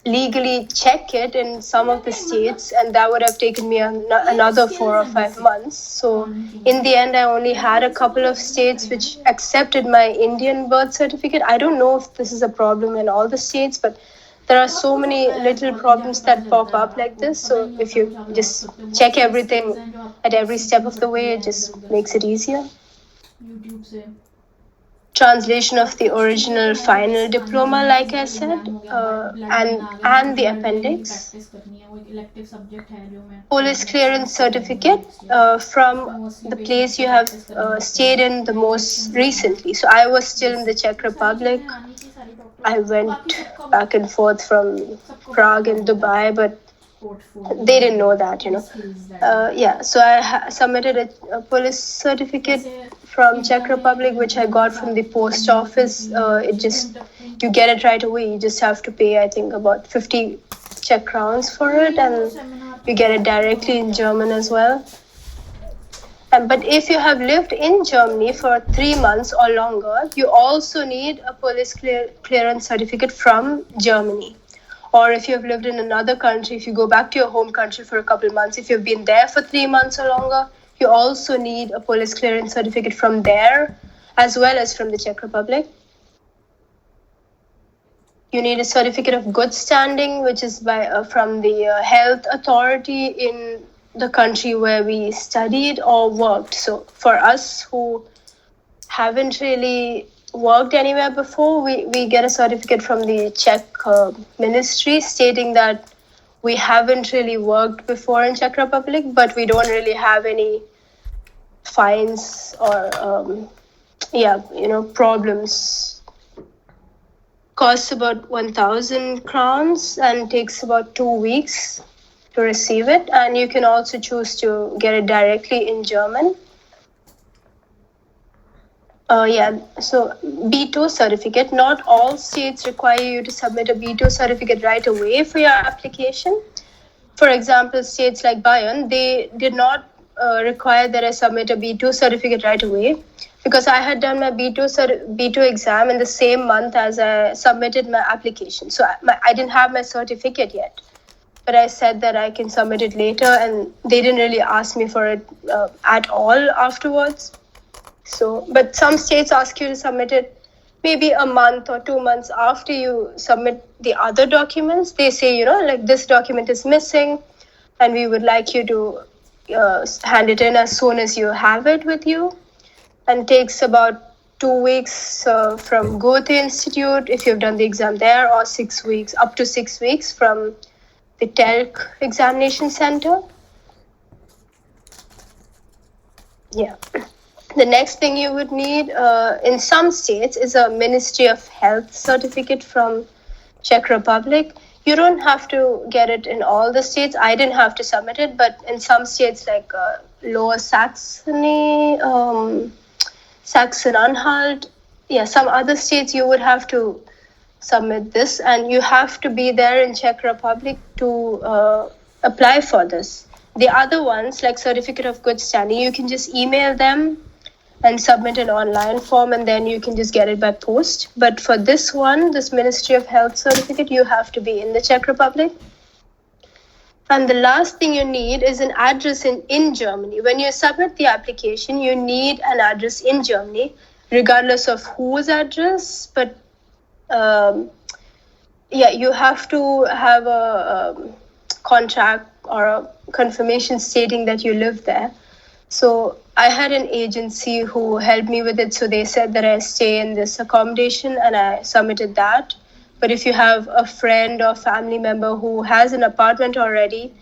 legally check it in some of the states, and that would have taken me another 4 or 5 months. So in the end, I only had a couple of states which accepted my Indian birth certificate. I don't know if this is a problem in all the states, but there are so many little problems that pop up like this. So if you just check everything at every step of the way, it just makes it easier. Translation of the original final diploma, like I said, and the appendix. Police clearance certificate from the place you have stayed in the most recently. So I was still in the Czech Republic. I went back and forth from Prague and Dubai, but they didn't know that, So I submitted a police certificate from Czech Republic, which I got from the post office. You get it right away. You just have to pay, I think, about 50 Czech crowns for it, and you get it directly in German as well. But if you have lived in Germany for 3 months or longer, you also need a police clearance certificate from Germany. Or if you have lived in another country, if you go back to your home country for a couple of months, if you've been there for 3 months or longer, you also need a police clearance certificate from there, as well as from the Czech Republic. You need a certificate of good standing, which is from the health authority in the country where we studied or worked. So for us who haven't really worked anywhere before, we get a certificate from the Czech ministry stating that we haven't really worked before in Czech Republic, but we don't really have any fines or problems. Costs about 1,000 crowns and takes about 2 weeks to receive it, and you can also choose to get it directly in German. So B2 certificate. Not all states require you to submit a B2 certificate right away for your application. For example, states like Bayern, they did not required that I submit a B2 certificate right away, because I had done my B2 exam in the same month as I submitted my application. So I didn't have my certificate yet, but I said that I can submit it later, and they didn't really ask me for it at all afterwards. So, but some states ask you to submit it maybe a month or 2 months after you submit the other documents. They say, like, this document is missing, and we would like you to hand it in as soon as you have it with you. And takes about 2 weeks from Goethe Institute if you've done the exam there, or 6 weeks, up to 6 weeks from the TELC examination center. Yeah. The next thing you would need in some states is a Ministry of Health certificate from Czech Republic. You don't have to get it in all the states. I didn't have to submit it, but in some states like Lower Saxony, Saxon-Anhalt, some other states, you would have to submit this, and you have to be there in Czech Republic to apply for this. The other ones, like Certificate of Good Standing, you can just email them and submit an online form, and then you can just get it by post. But for this one, this Ministry of Health certificate, you have to be in the Czech Republic. And the last thing you need is an address in Germany. When you submit the application, you need an address in Germany, regardless of whose address. But you have to have a contract or a confirmation stating that you live there. So I had an agency who helped me with it. So they said that I stay in this accommodation, and I submitted that. But if you have a friend or family member who has an apartment already,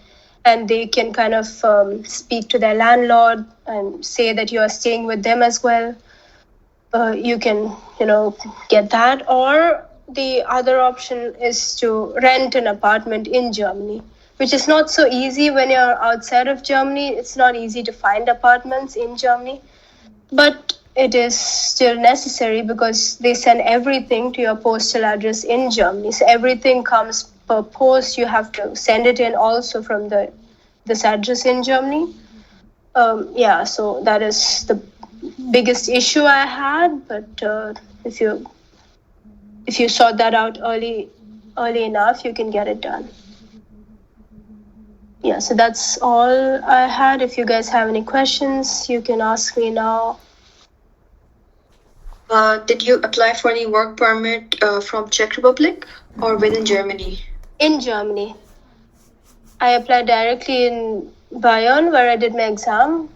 and they can kind of speak to their landlord and say that you are staying with them as well, you can, get that. Or the other option is to rent an apartment in Germany, which is not so easy when you're outside of Germany. It's not easy to find apartments in Germany, but it is still necessary because they send everything to your postal address in Germany. So everything comes per post. You have to send it in also from this address in Germany. So that is the biggest issue I had. But if you sort that out early enough, you can get it done. Yeah, so that's all I had. If you guys have any questions, you can ask me now. Did you apply for any work permit from Czech Republic or within Germany? In Germany. I applied directly in Bayern, where I did my exam,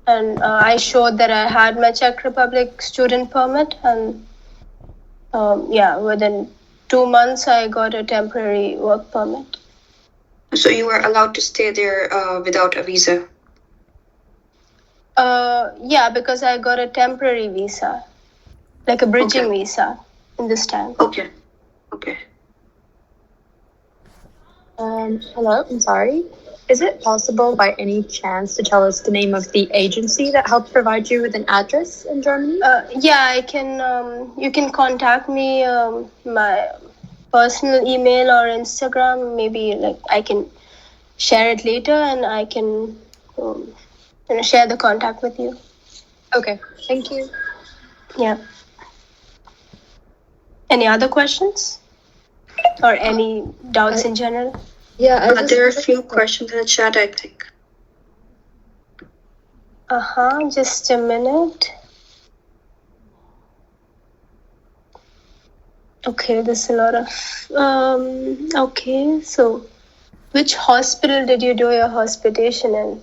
and I showed that I had my Czech Republic student permit, and within 2 months I got a temporary work permit. So you were allowed to stay there without a visa? Because I got a temporary visa, like a bridging visa in this time. Okay. Hello, I'm sorry. Is it possible by any chance to tell us the name of the agency that helped provide you with an address in Germany? I can. You can contact me, my personal email or Instagram. Maybe I can share it later, and I can share the contact with you. Okay, thank you. Yeah. Any other questions? Or any doubts in general? Yeah, there are a few questions in the chat, I think. Just a minute. Okay, there's a lot of... okay, so which hospital did you do your hospitalization in?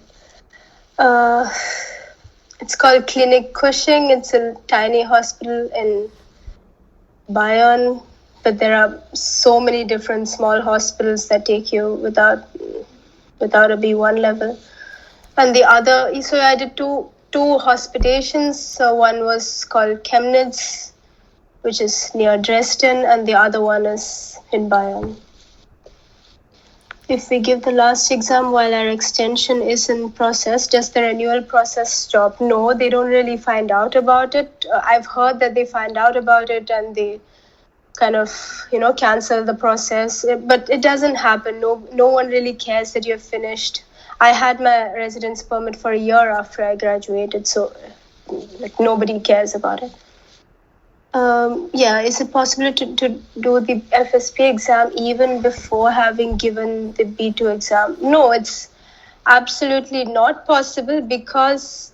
It's called Clinic Cushing. It's a tiny hospital in Bayern, but there are so many different small hospitals that take you without a B1 level. And the other, so I did two hospitations. So one was called Chemnitz, which is near Dresden, and the other one is in Bayern. If we give the last exam while our extension is in process, does the renewal process stop? No, they don't really find out about it. I've heard that they find out about it and they kind of, cancel the process, but it doesn't happen. No one really cares that you're finished. I had my residence permit for a year after I graduated, so like nobody cares about it. Is it possible to do the FSP exam even before having given the B2 exam? No, it's absolutely not possible, because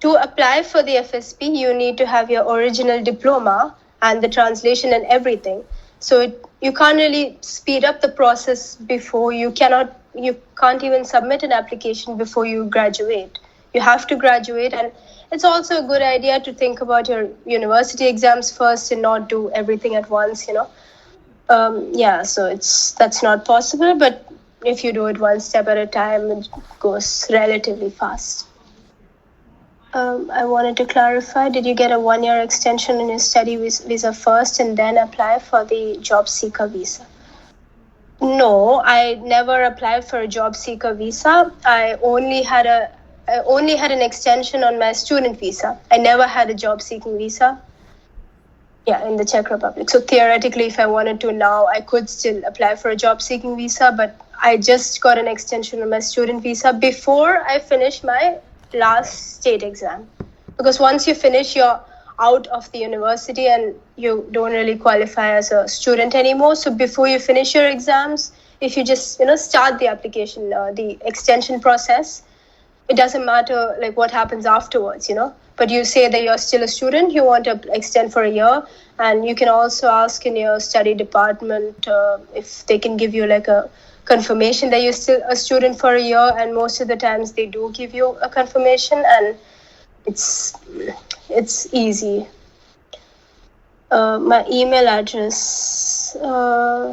to apply for the FSP, you need to have your original diploma and the translation and everything. So you can't really speed up the process before you can't even submit an application before you graduate. You have to graduate, and it's also a good idea to think about your university exams first and not do everything at once, So that's not possible, but if you do it one step at a time, it goes relatively fast. I wanted to clarify, did you get a 1-year extension in your study visa first and then apply for the job seeker visa? No, I never applied for a job seeker visa. I only had an extension on my student visa. I never had a job seeking visa. Yeah, in the Czech Republic. So theoretically, if I wanted to now, I could still apply for a job seeking visa, but I just got an extension on my student visa before I finished my last state exam. Because once you finish, you're out of the university and you don't really qualify as a student anymore. So before you finish your exams, if you just start the application, the extension process, it doesn't matter like what happens afterwards, But you say that you're still a student, you want to extend for a year, and you can also ask in your study department if they can give you like a confirmation that you're still a student for a year, and most of the times they do give you a confirmation, and it's easy. My email address, I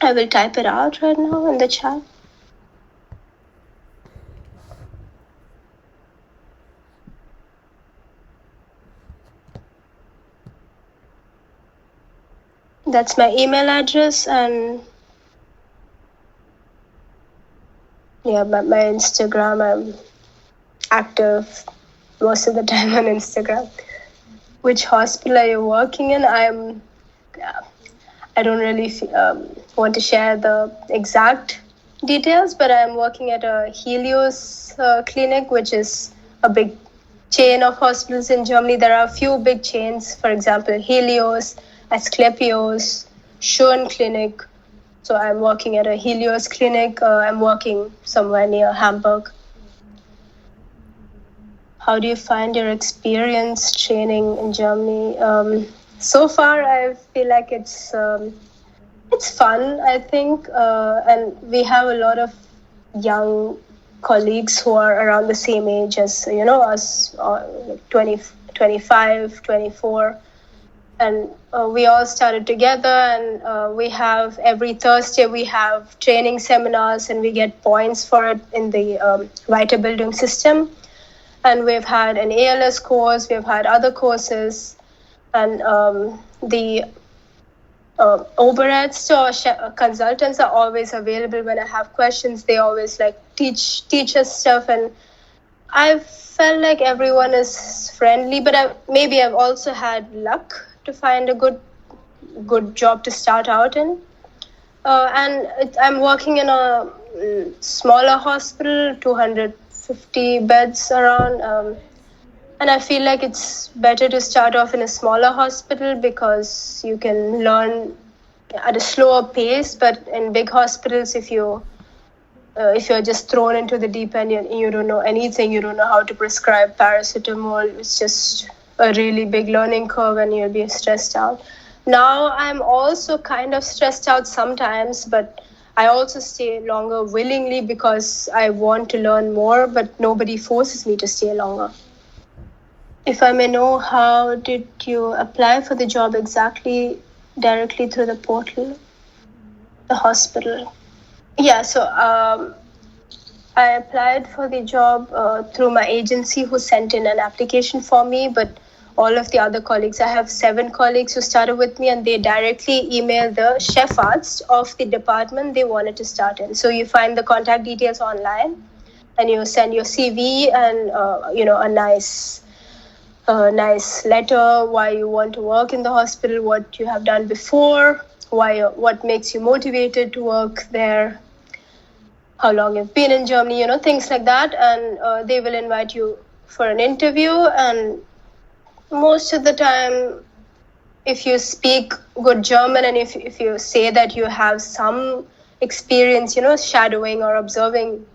will type it out right now in the chat. That's my email address, and my Instagram. I'm active most of the time on Instagram. Which hospital are you working in? I don't really want to share the exact details, but I'm working at a Helios clinic, which is a big chain of hospitals in Germany. There are a few big chains, for example, Helios, Asklepios, Schön Clinic. So I'm working at a Helios clinic. I'm working somewhere near Hamburg. How do you find your experience training in Germany? So far, I feel like it's fun, I think. And we have a lot of young colleagues who are around the same age as, us, 20, 25, 24. And we all started together, and we have every Thursday we have training seminars, and we get points for it in the Weiterbildung system. And we've had an ALS course, we've had other courses, and the overheads or consultants are always available when I have questions. They always teach us stuff, and I felt like everyone is friendly, but I've also had luck to find a good job to start out in. I'm working in a smaller hospital, 250 beds around. And I feel like it's better to start off in a smaller hospital because you can learn at a slower pace. But in big hospitals, if you're just thrown into the deep end and you don't know anything, you don't know how to prescribe paracetamol, it's just a really big learning curve and you'll be stressed out. Now I'm also kind of stressed out sometimes, but I also stay longer willingly because I want to learn more, but nobody forces me to stay longer. If I may know, how did you apply for the job exactly? Directly through the portal, the hospital? Yeah, so I applied for the job through my agency who sent in an application for me, but all of the other colleagues, I have 7 colleagues who started with me, and they directly emailed the Chefarzt of the department they wanted to start in. So you find the contact details online, and you send your CV and a nice letter why you want to work in the hospital, what you have done before, what makes you motivated to work there, how long you've been in Germany, things like that. And they will invite you for an interview. And most of the time, if you speak good German and if you say that you have some experience, shadowing or observing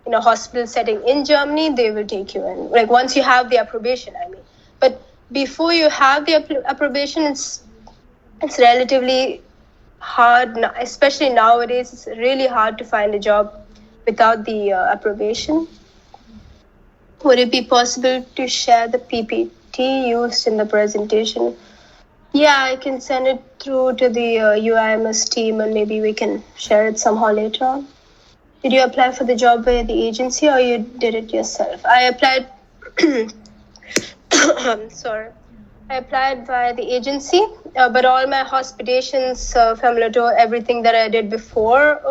in a hospital setting in Germany, they will take you in. Like once you have the approbation, I mean. But before you have the approbation, it's relatively hard, especially nowadays. It's really hard to find a job without the approbation. Would it be possible to share the PPT used in the presentation? Yeah, I can send it through to the UIMS team, and maybe we can share it somehow later on. Did you apply for the job via the agency, or you did it yourself? I applied. Sorry. I applied via the agency, but all my hospitations, Femlato, everything that I did before,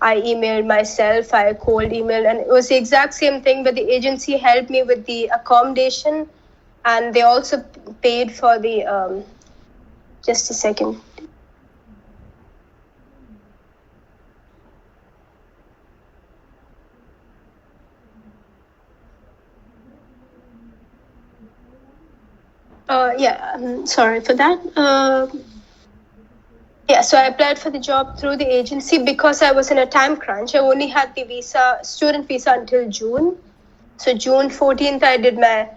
I emailed myself, I cold emailed, and it was the exact same thing, but the agency helped me with the accommodation, and they also paid for the, just a second. Sorry for that. So I applied for the job through the agency because I was in a time crunch. I only had the student visa until June. So June 14th, I did my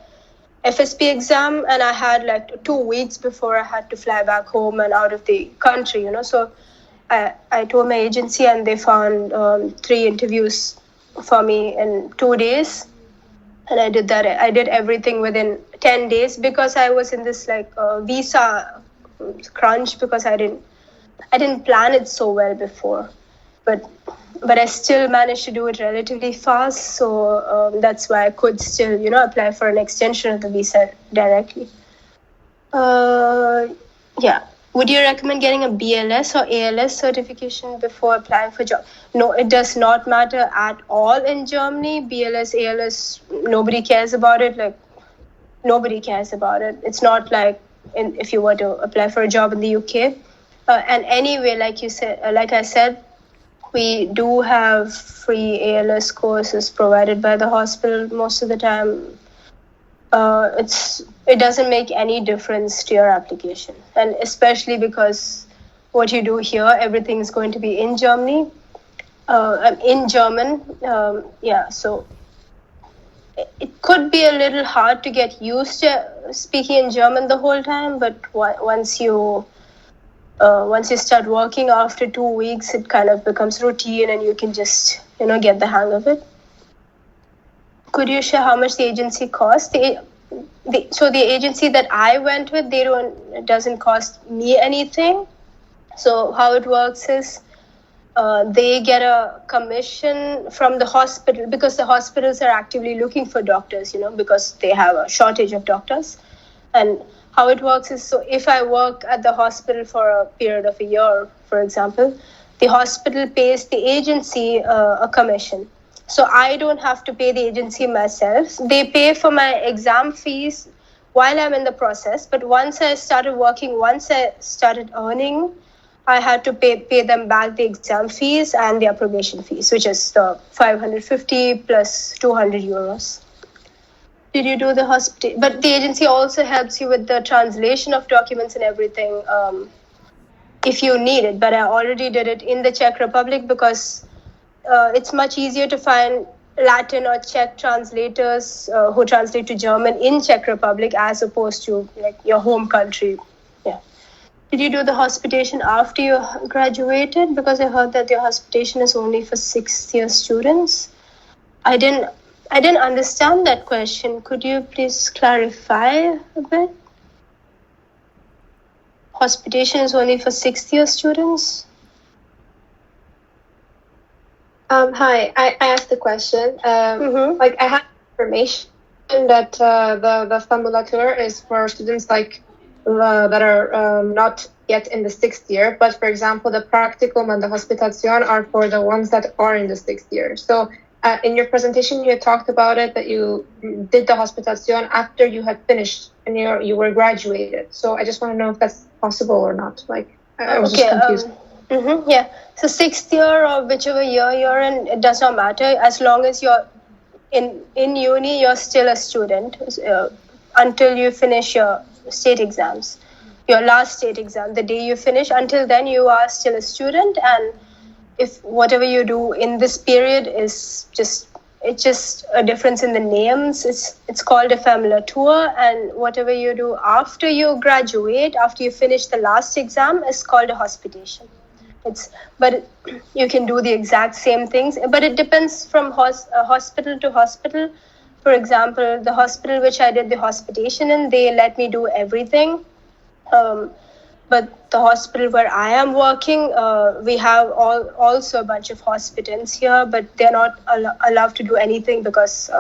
FSP exam, and I had like 2 weeks before I had to fly back home and out of the country, So I told my agency, and they found 3 interviews for me in 2 days. And I did that. I did everything within 10 days because I was in this visa crunch because I didn't plan it so well before, but I still managed to do it relatively fast. So that's why I could still, apply for an extension of the visa directly. Would you recommend getting a BLS or ALS certification before applying for job? No, it does not matter at all in Germany. BLS, ALS, nobody cares about it. Nobody cares about it. It's not like if you were to apply for a job in the UK. And anyway, like I said, we do have free ALS courses provided by the hospital most of the time. It doesn't make any difference to your application, and especially because what you do here, everything is going to be in Germany, in German. So it could be a little hard to get used to speaking in German the whole time, but once you start working after 2 weeks, it kind of becomes routine, and you can just get the hang of it. Could you share how much the agency costs? So the agency that I went with, it doesn't cost me anything. So how it works is they get a commission from the hospital, because the hospitals are actively looking for doctors, because they have a shortage of doctors. And how it works is, so if I work at the hospital for a period of a year, for example, the hospital pays the agency a commission. So I don't have to pay the agency myself. They pay for my exam fees while I'm in the process. But once I started working, once I started earning, I had to pay them back the exam fees and the approbation fees, which is the 550 plus 200 euros. Did you do the hospital? But the agency also helps you with the translation of documents and everything if you need it. But I already did it in the Czech Republic because it's much easier to find Latin or Czech translators who translate to German in Czech Republic as opposed to your home country. Yeah. Did you do the hospitation after you graduated? Because I heard that your hospitation is only for 6th-year students. I didn't understand that question. Could you please clarify a bit? Hospitation is only for 6th-year students? Hi, I asked the question. I have information that the Fambulatur is for students that are not yet in the 6th year. But for example, the practicum and the hospitation are for the ones that are in the 6th year. So in your presentation, you had talked about it, that you did the hospitation after you had finished and you were graduated. So I just want to know if that's possible or not. I was just confused. Yeah. So 6th year or whichever year you're in, it does not matter. As long as you're in uni, you're still a student until you finish your state exams. Your last state exam, the day you finish, until then you are still a student. And if whatever you do in this period is it's just a difference in the names. It's called a famulatur, and whatever you do after you graduate, after you finish the last exam, is called a hospitation. But you can do the exact same things, but it depends from hospital to hospital. For example, the hospital which I did the hospitation in, they let me do everything. But the hospital where I am working, we have also a bunch of hospitants here, but they're not allowed to do anything because,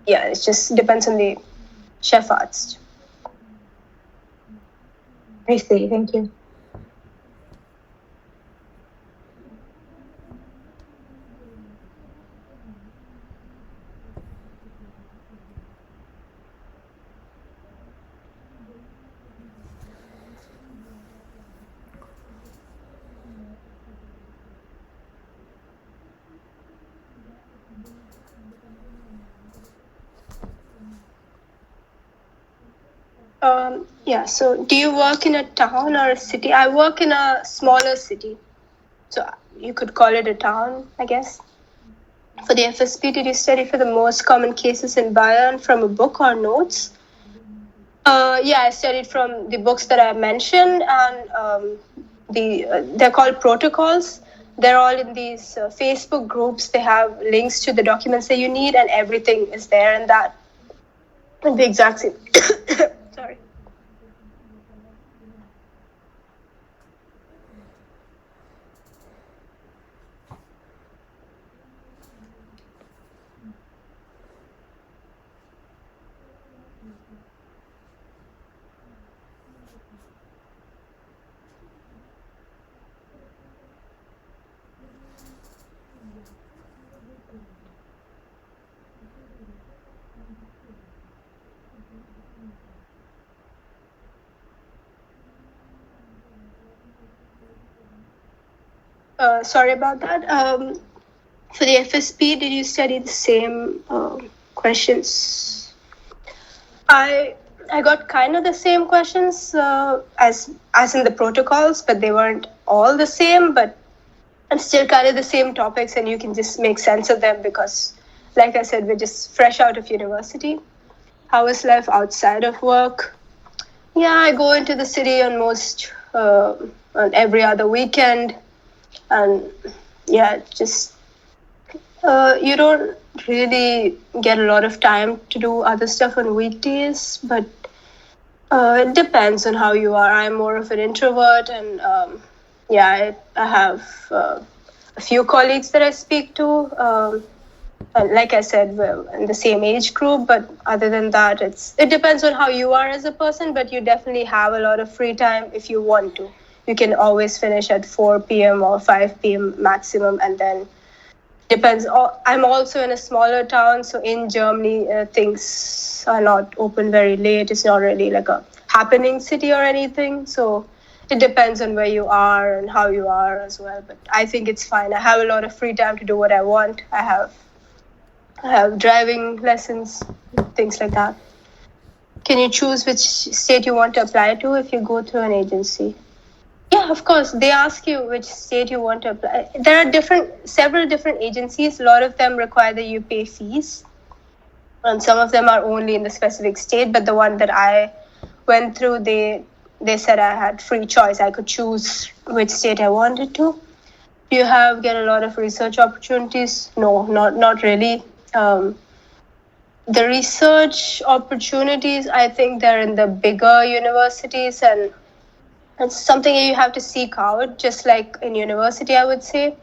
it just depends on the Chefarzt. I see. Thank you. So do you work in a town or a city? I work in a smaller city, so you could call it a town, I guess. For the FSP, did you study for the most common cases in Bayern from a book or notes? I studied from the books that I mentioned, and they're called protocols. They're all in these Facebook groups. They have links to the documents that you need, and everything is there in that. The exact same. Sorry. Sorry about that. For the FSP, did you study the same questions? I got kind of the same questions as in the protocols, but they weren't all the same. But I'm still kind of the same topics, and you can just make sense of them because, like I said, we're just fresh out of university. How is life outside of work? Yeah, I go into the city almost on every other weekend. And you don't really get a lot of time to do other stuff on weekdays, but it depends on how you are. I'm more of an introvert, and I have a few colleagues that I speak to. And like I said, we're in the same age group, but other than that, it depends on how you are as a person, but you definitely have a lot of free time if you want to. You can always finish at 4 p.m. or 5 p.m. maximum, and then depends. I'm also in a smaller town, so in Germany, things are not open very late. It's not really like a happening city or anything, so it depends on where you are and how you are as well. But I think it's fine. I have a lot of free time to do what I want. I have driving lessons, things like that. Can you choose which state you want to apply to if you go through an agency? Yeah, of course. They ask you which state you want to apply. There are several different agencies. A lot of them require that you pay fees. And some of them are only in the specific state. But the one that I went through, they said I had free choice. I could choose which state I wanted to. Do you get a lot of research opportunities? No, not really. The research opportunities, I think they're in the bigger universities, and it's something you have to seek out, just like in university, I would say.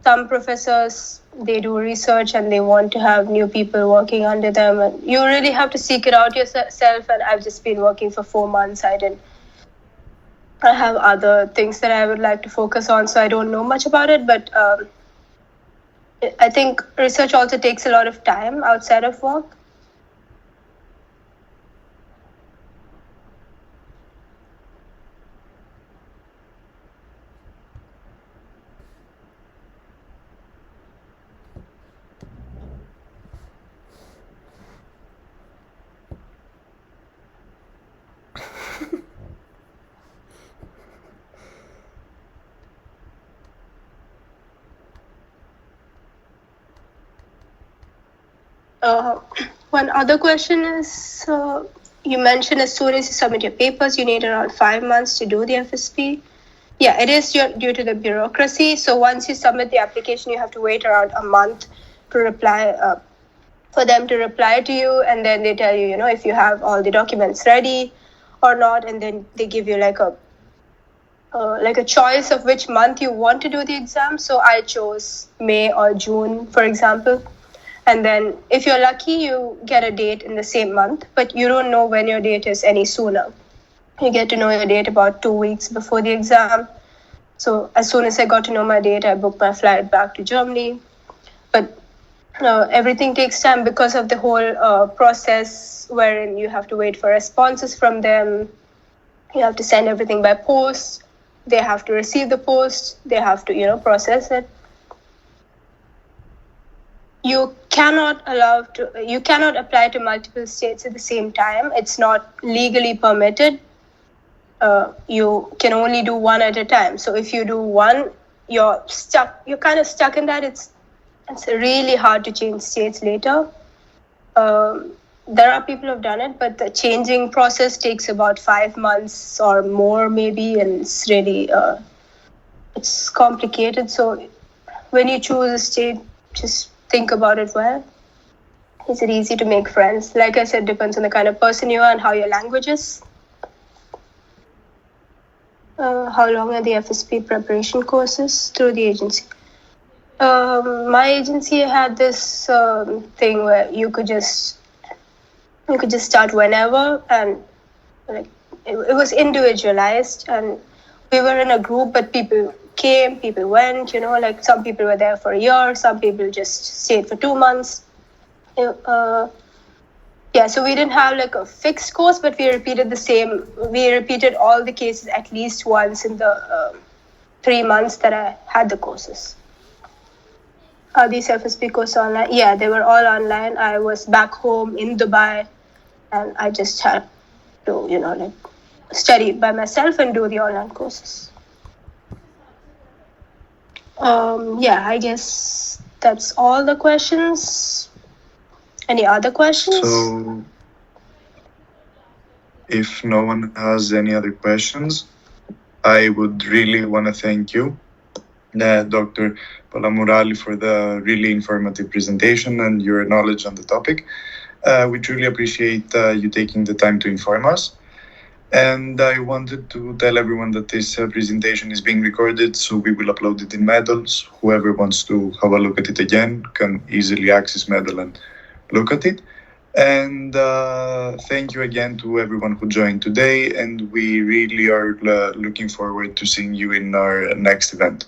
Some professors, they do research and they want to have new people working under them, and you really have to seek it out yourself. And I've just been working for 4 months. I have other things that I would like to focus on, so I don't know much about it, but I think research also takes a lot of time outside of work. One other question is, you mentioned as soon as you submit your papers, you need around 5 months to do the FSP. Yeah, it is due to the bureaucracy. So once you submit the application, you have to wait around a month to reply, for them to reply to you, and then they tell you, if you have all the documents ready or not, and then they give you like a choice of which month you want to do the exam. So I chose May or June, for example. And then if you're lucky, you get a date in the same month, but you don't know when your date is any sooner. You get to know your date about 2 weeks before the exam. So as soon as I got to know my date, I booked my flight back to Germany. But everything takes time because of the whole process wherein you have to wait for responses from them. You have to send everything by post. They have to receive the post. They have to, process it. You cannot apply to multiple states at the same time. It's not legally permitted. You can only do one at a time. So if you do one, you're stuck. You're kind of stuck in that. It's really hard to change states later. There are people who have done it, but the changing process takes about 5 months or more maybe, and it's really it's complicated. So when you choose a state, just think about it well. Is it easy to make friends? Like I said, depends on the kind of person you are and how your language is. How long are the FSP preparation courses through the agency? My agency had this thing where you could just start whenever, and like it was individualized, and we were in a group, but people came, people went, like some people were there for a year, some people just stayed for 2 months. So we didn't have like a fixed course, but we repeated all the cases at least once in the 3 months that I had the courses. Are these FSP courses online? Yeah, they were all online. I was back home in Dubai, and I just had to, study by myself and do the online courses. I guess that's all the questions. Any other questions? So, if no one has any other questions, I would really want to thank you, Dr. Balamurali, for the really informative presentation and your knowledge on the topic. We truly appreciate you taking the time to inform us. And I wanted to tell everyone that this presentation is being recorded, so we will upload it in Medals. Whoever wants to have a look at it again can easily access Medal and look at it. And thank you again to everyone who joined today, and we really are looking forward to seeing you in our next event.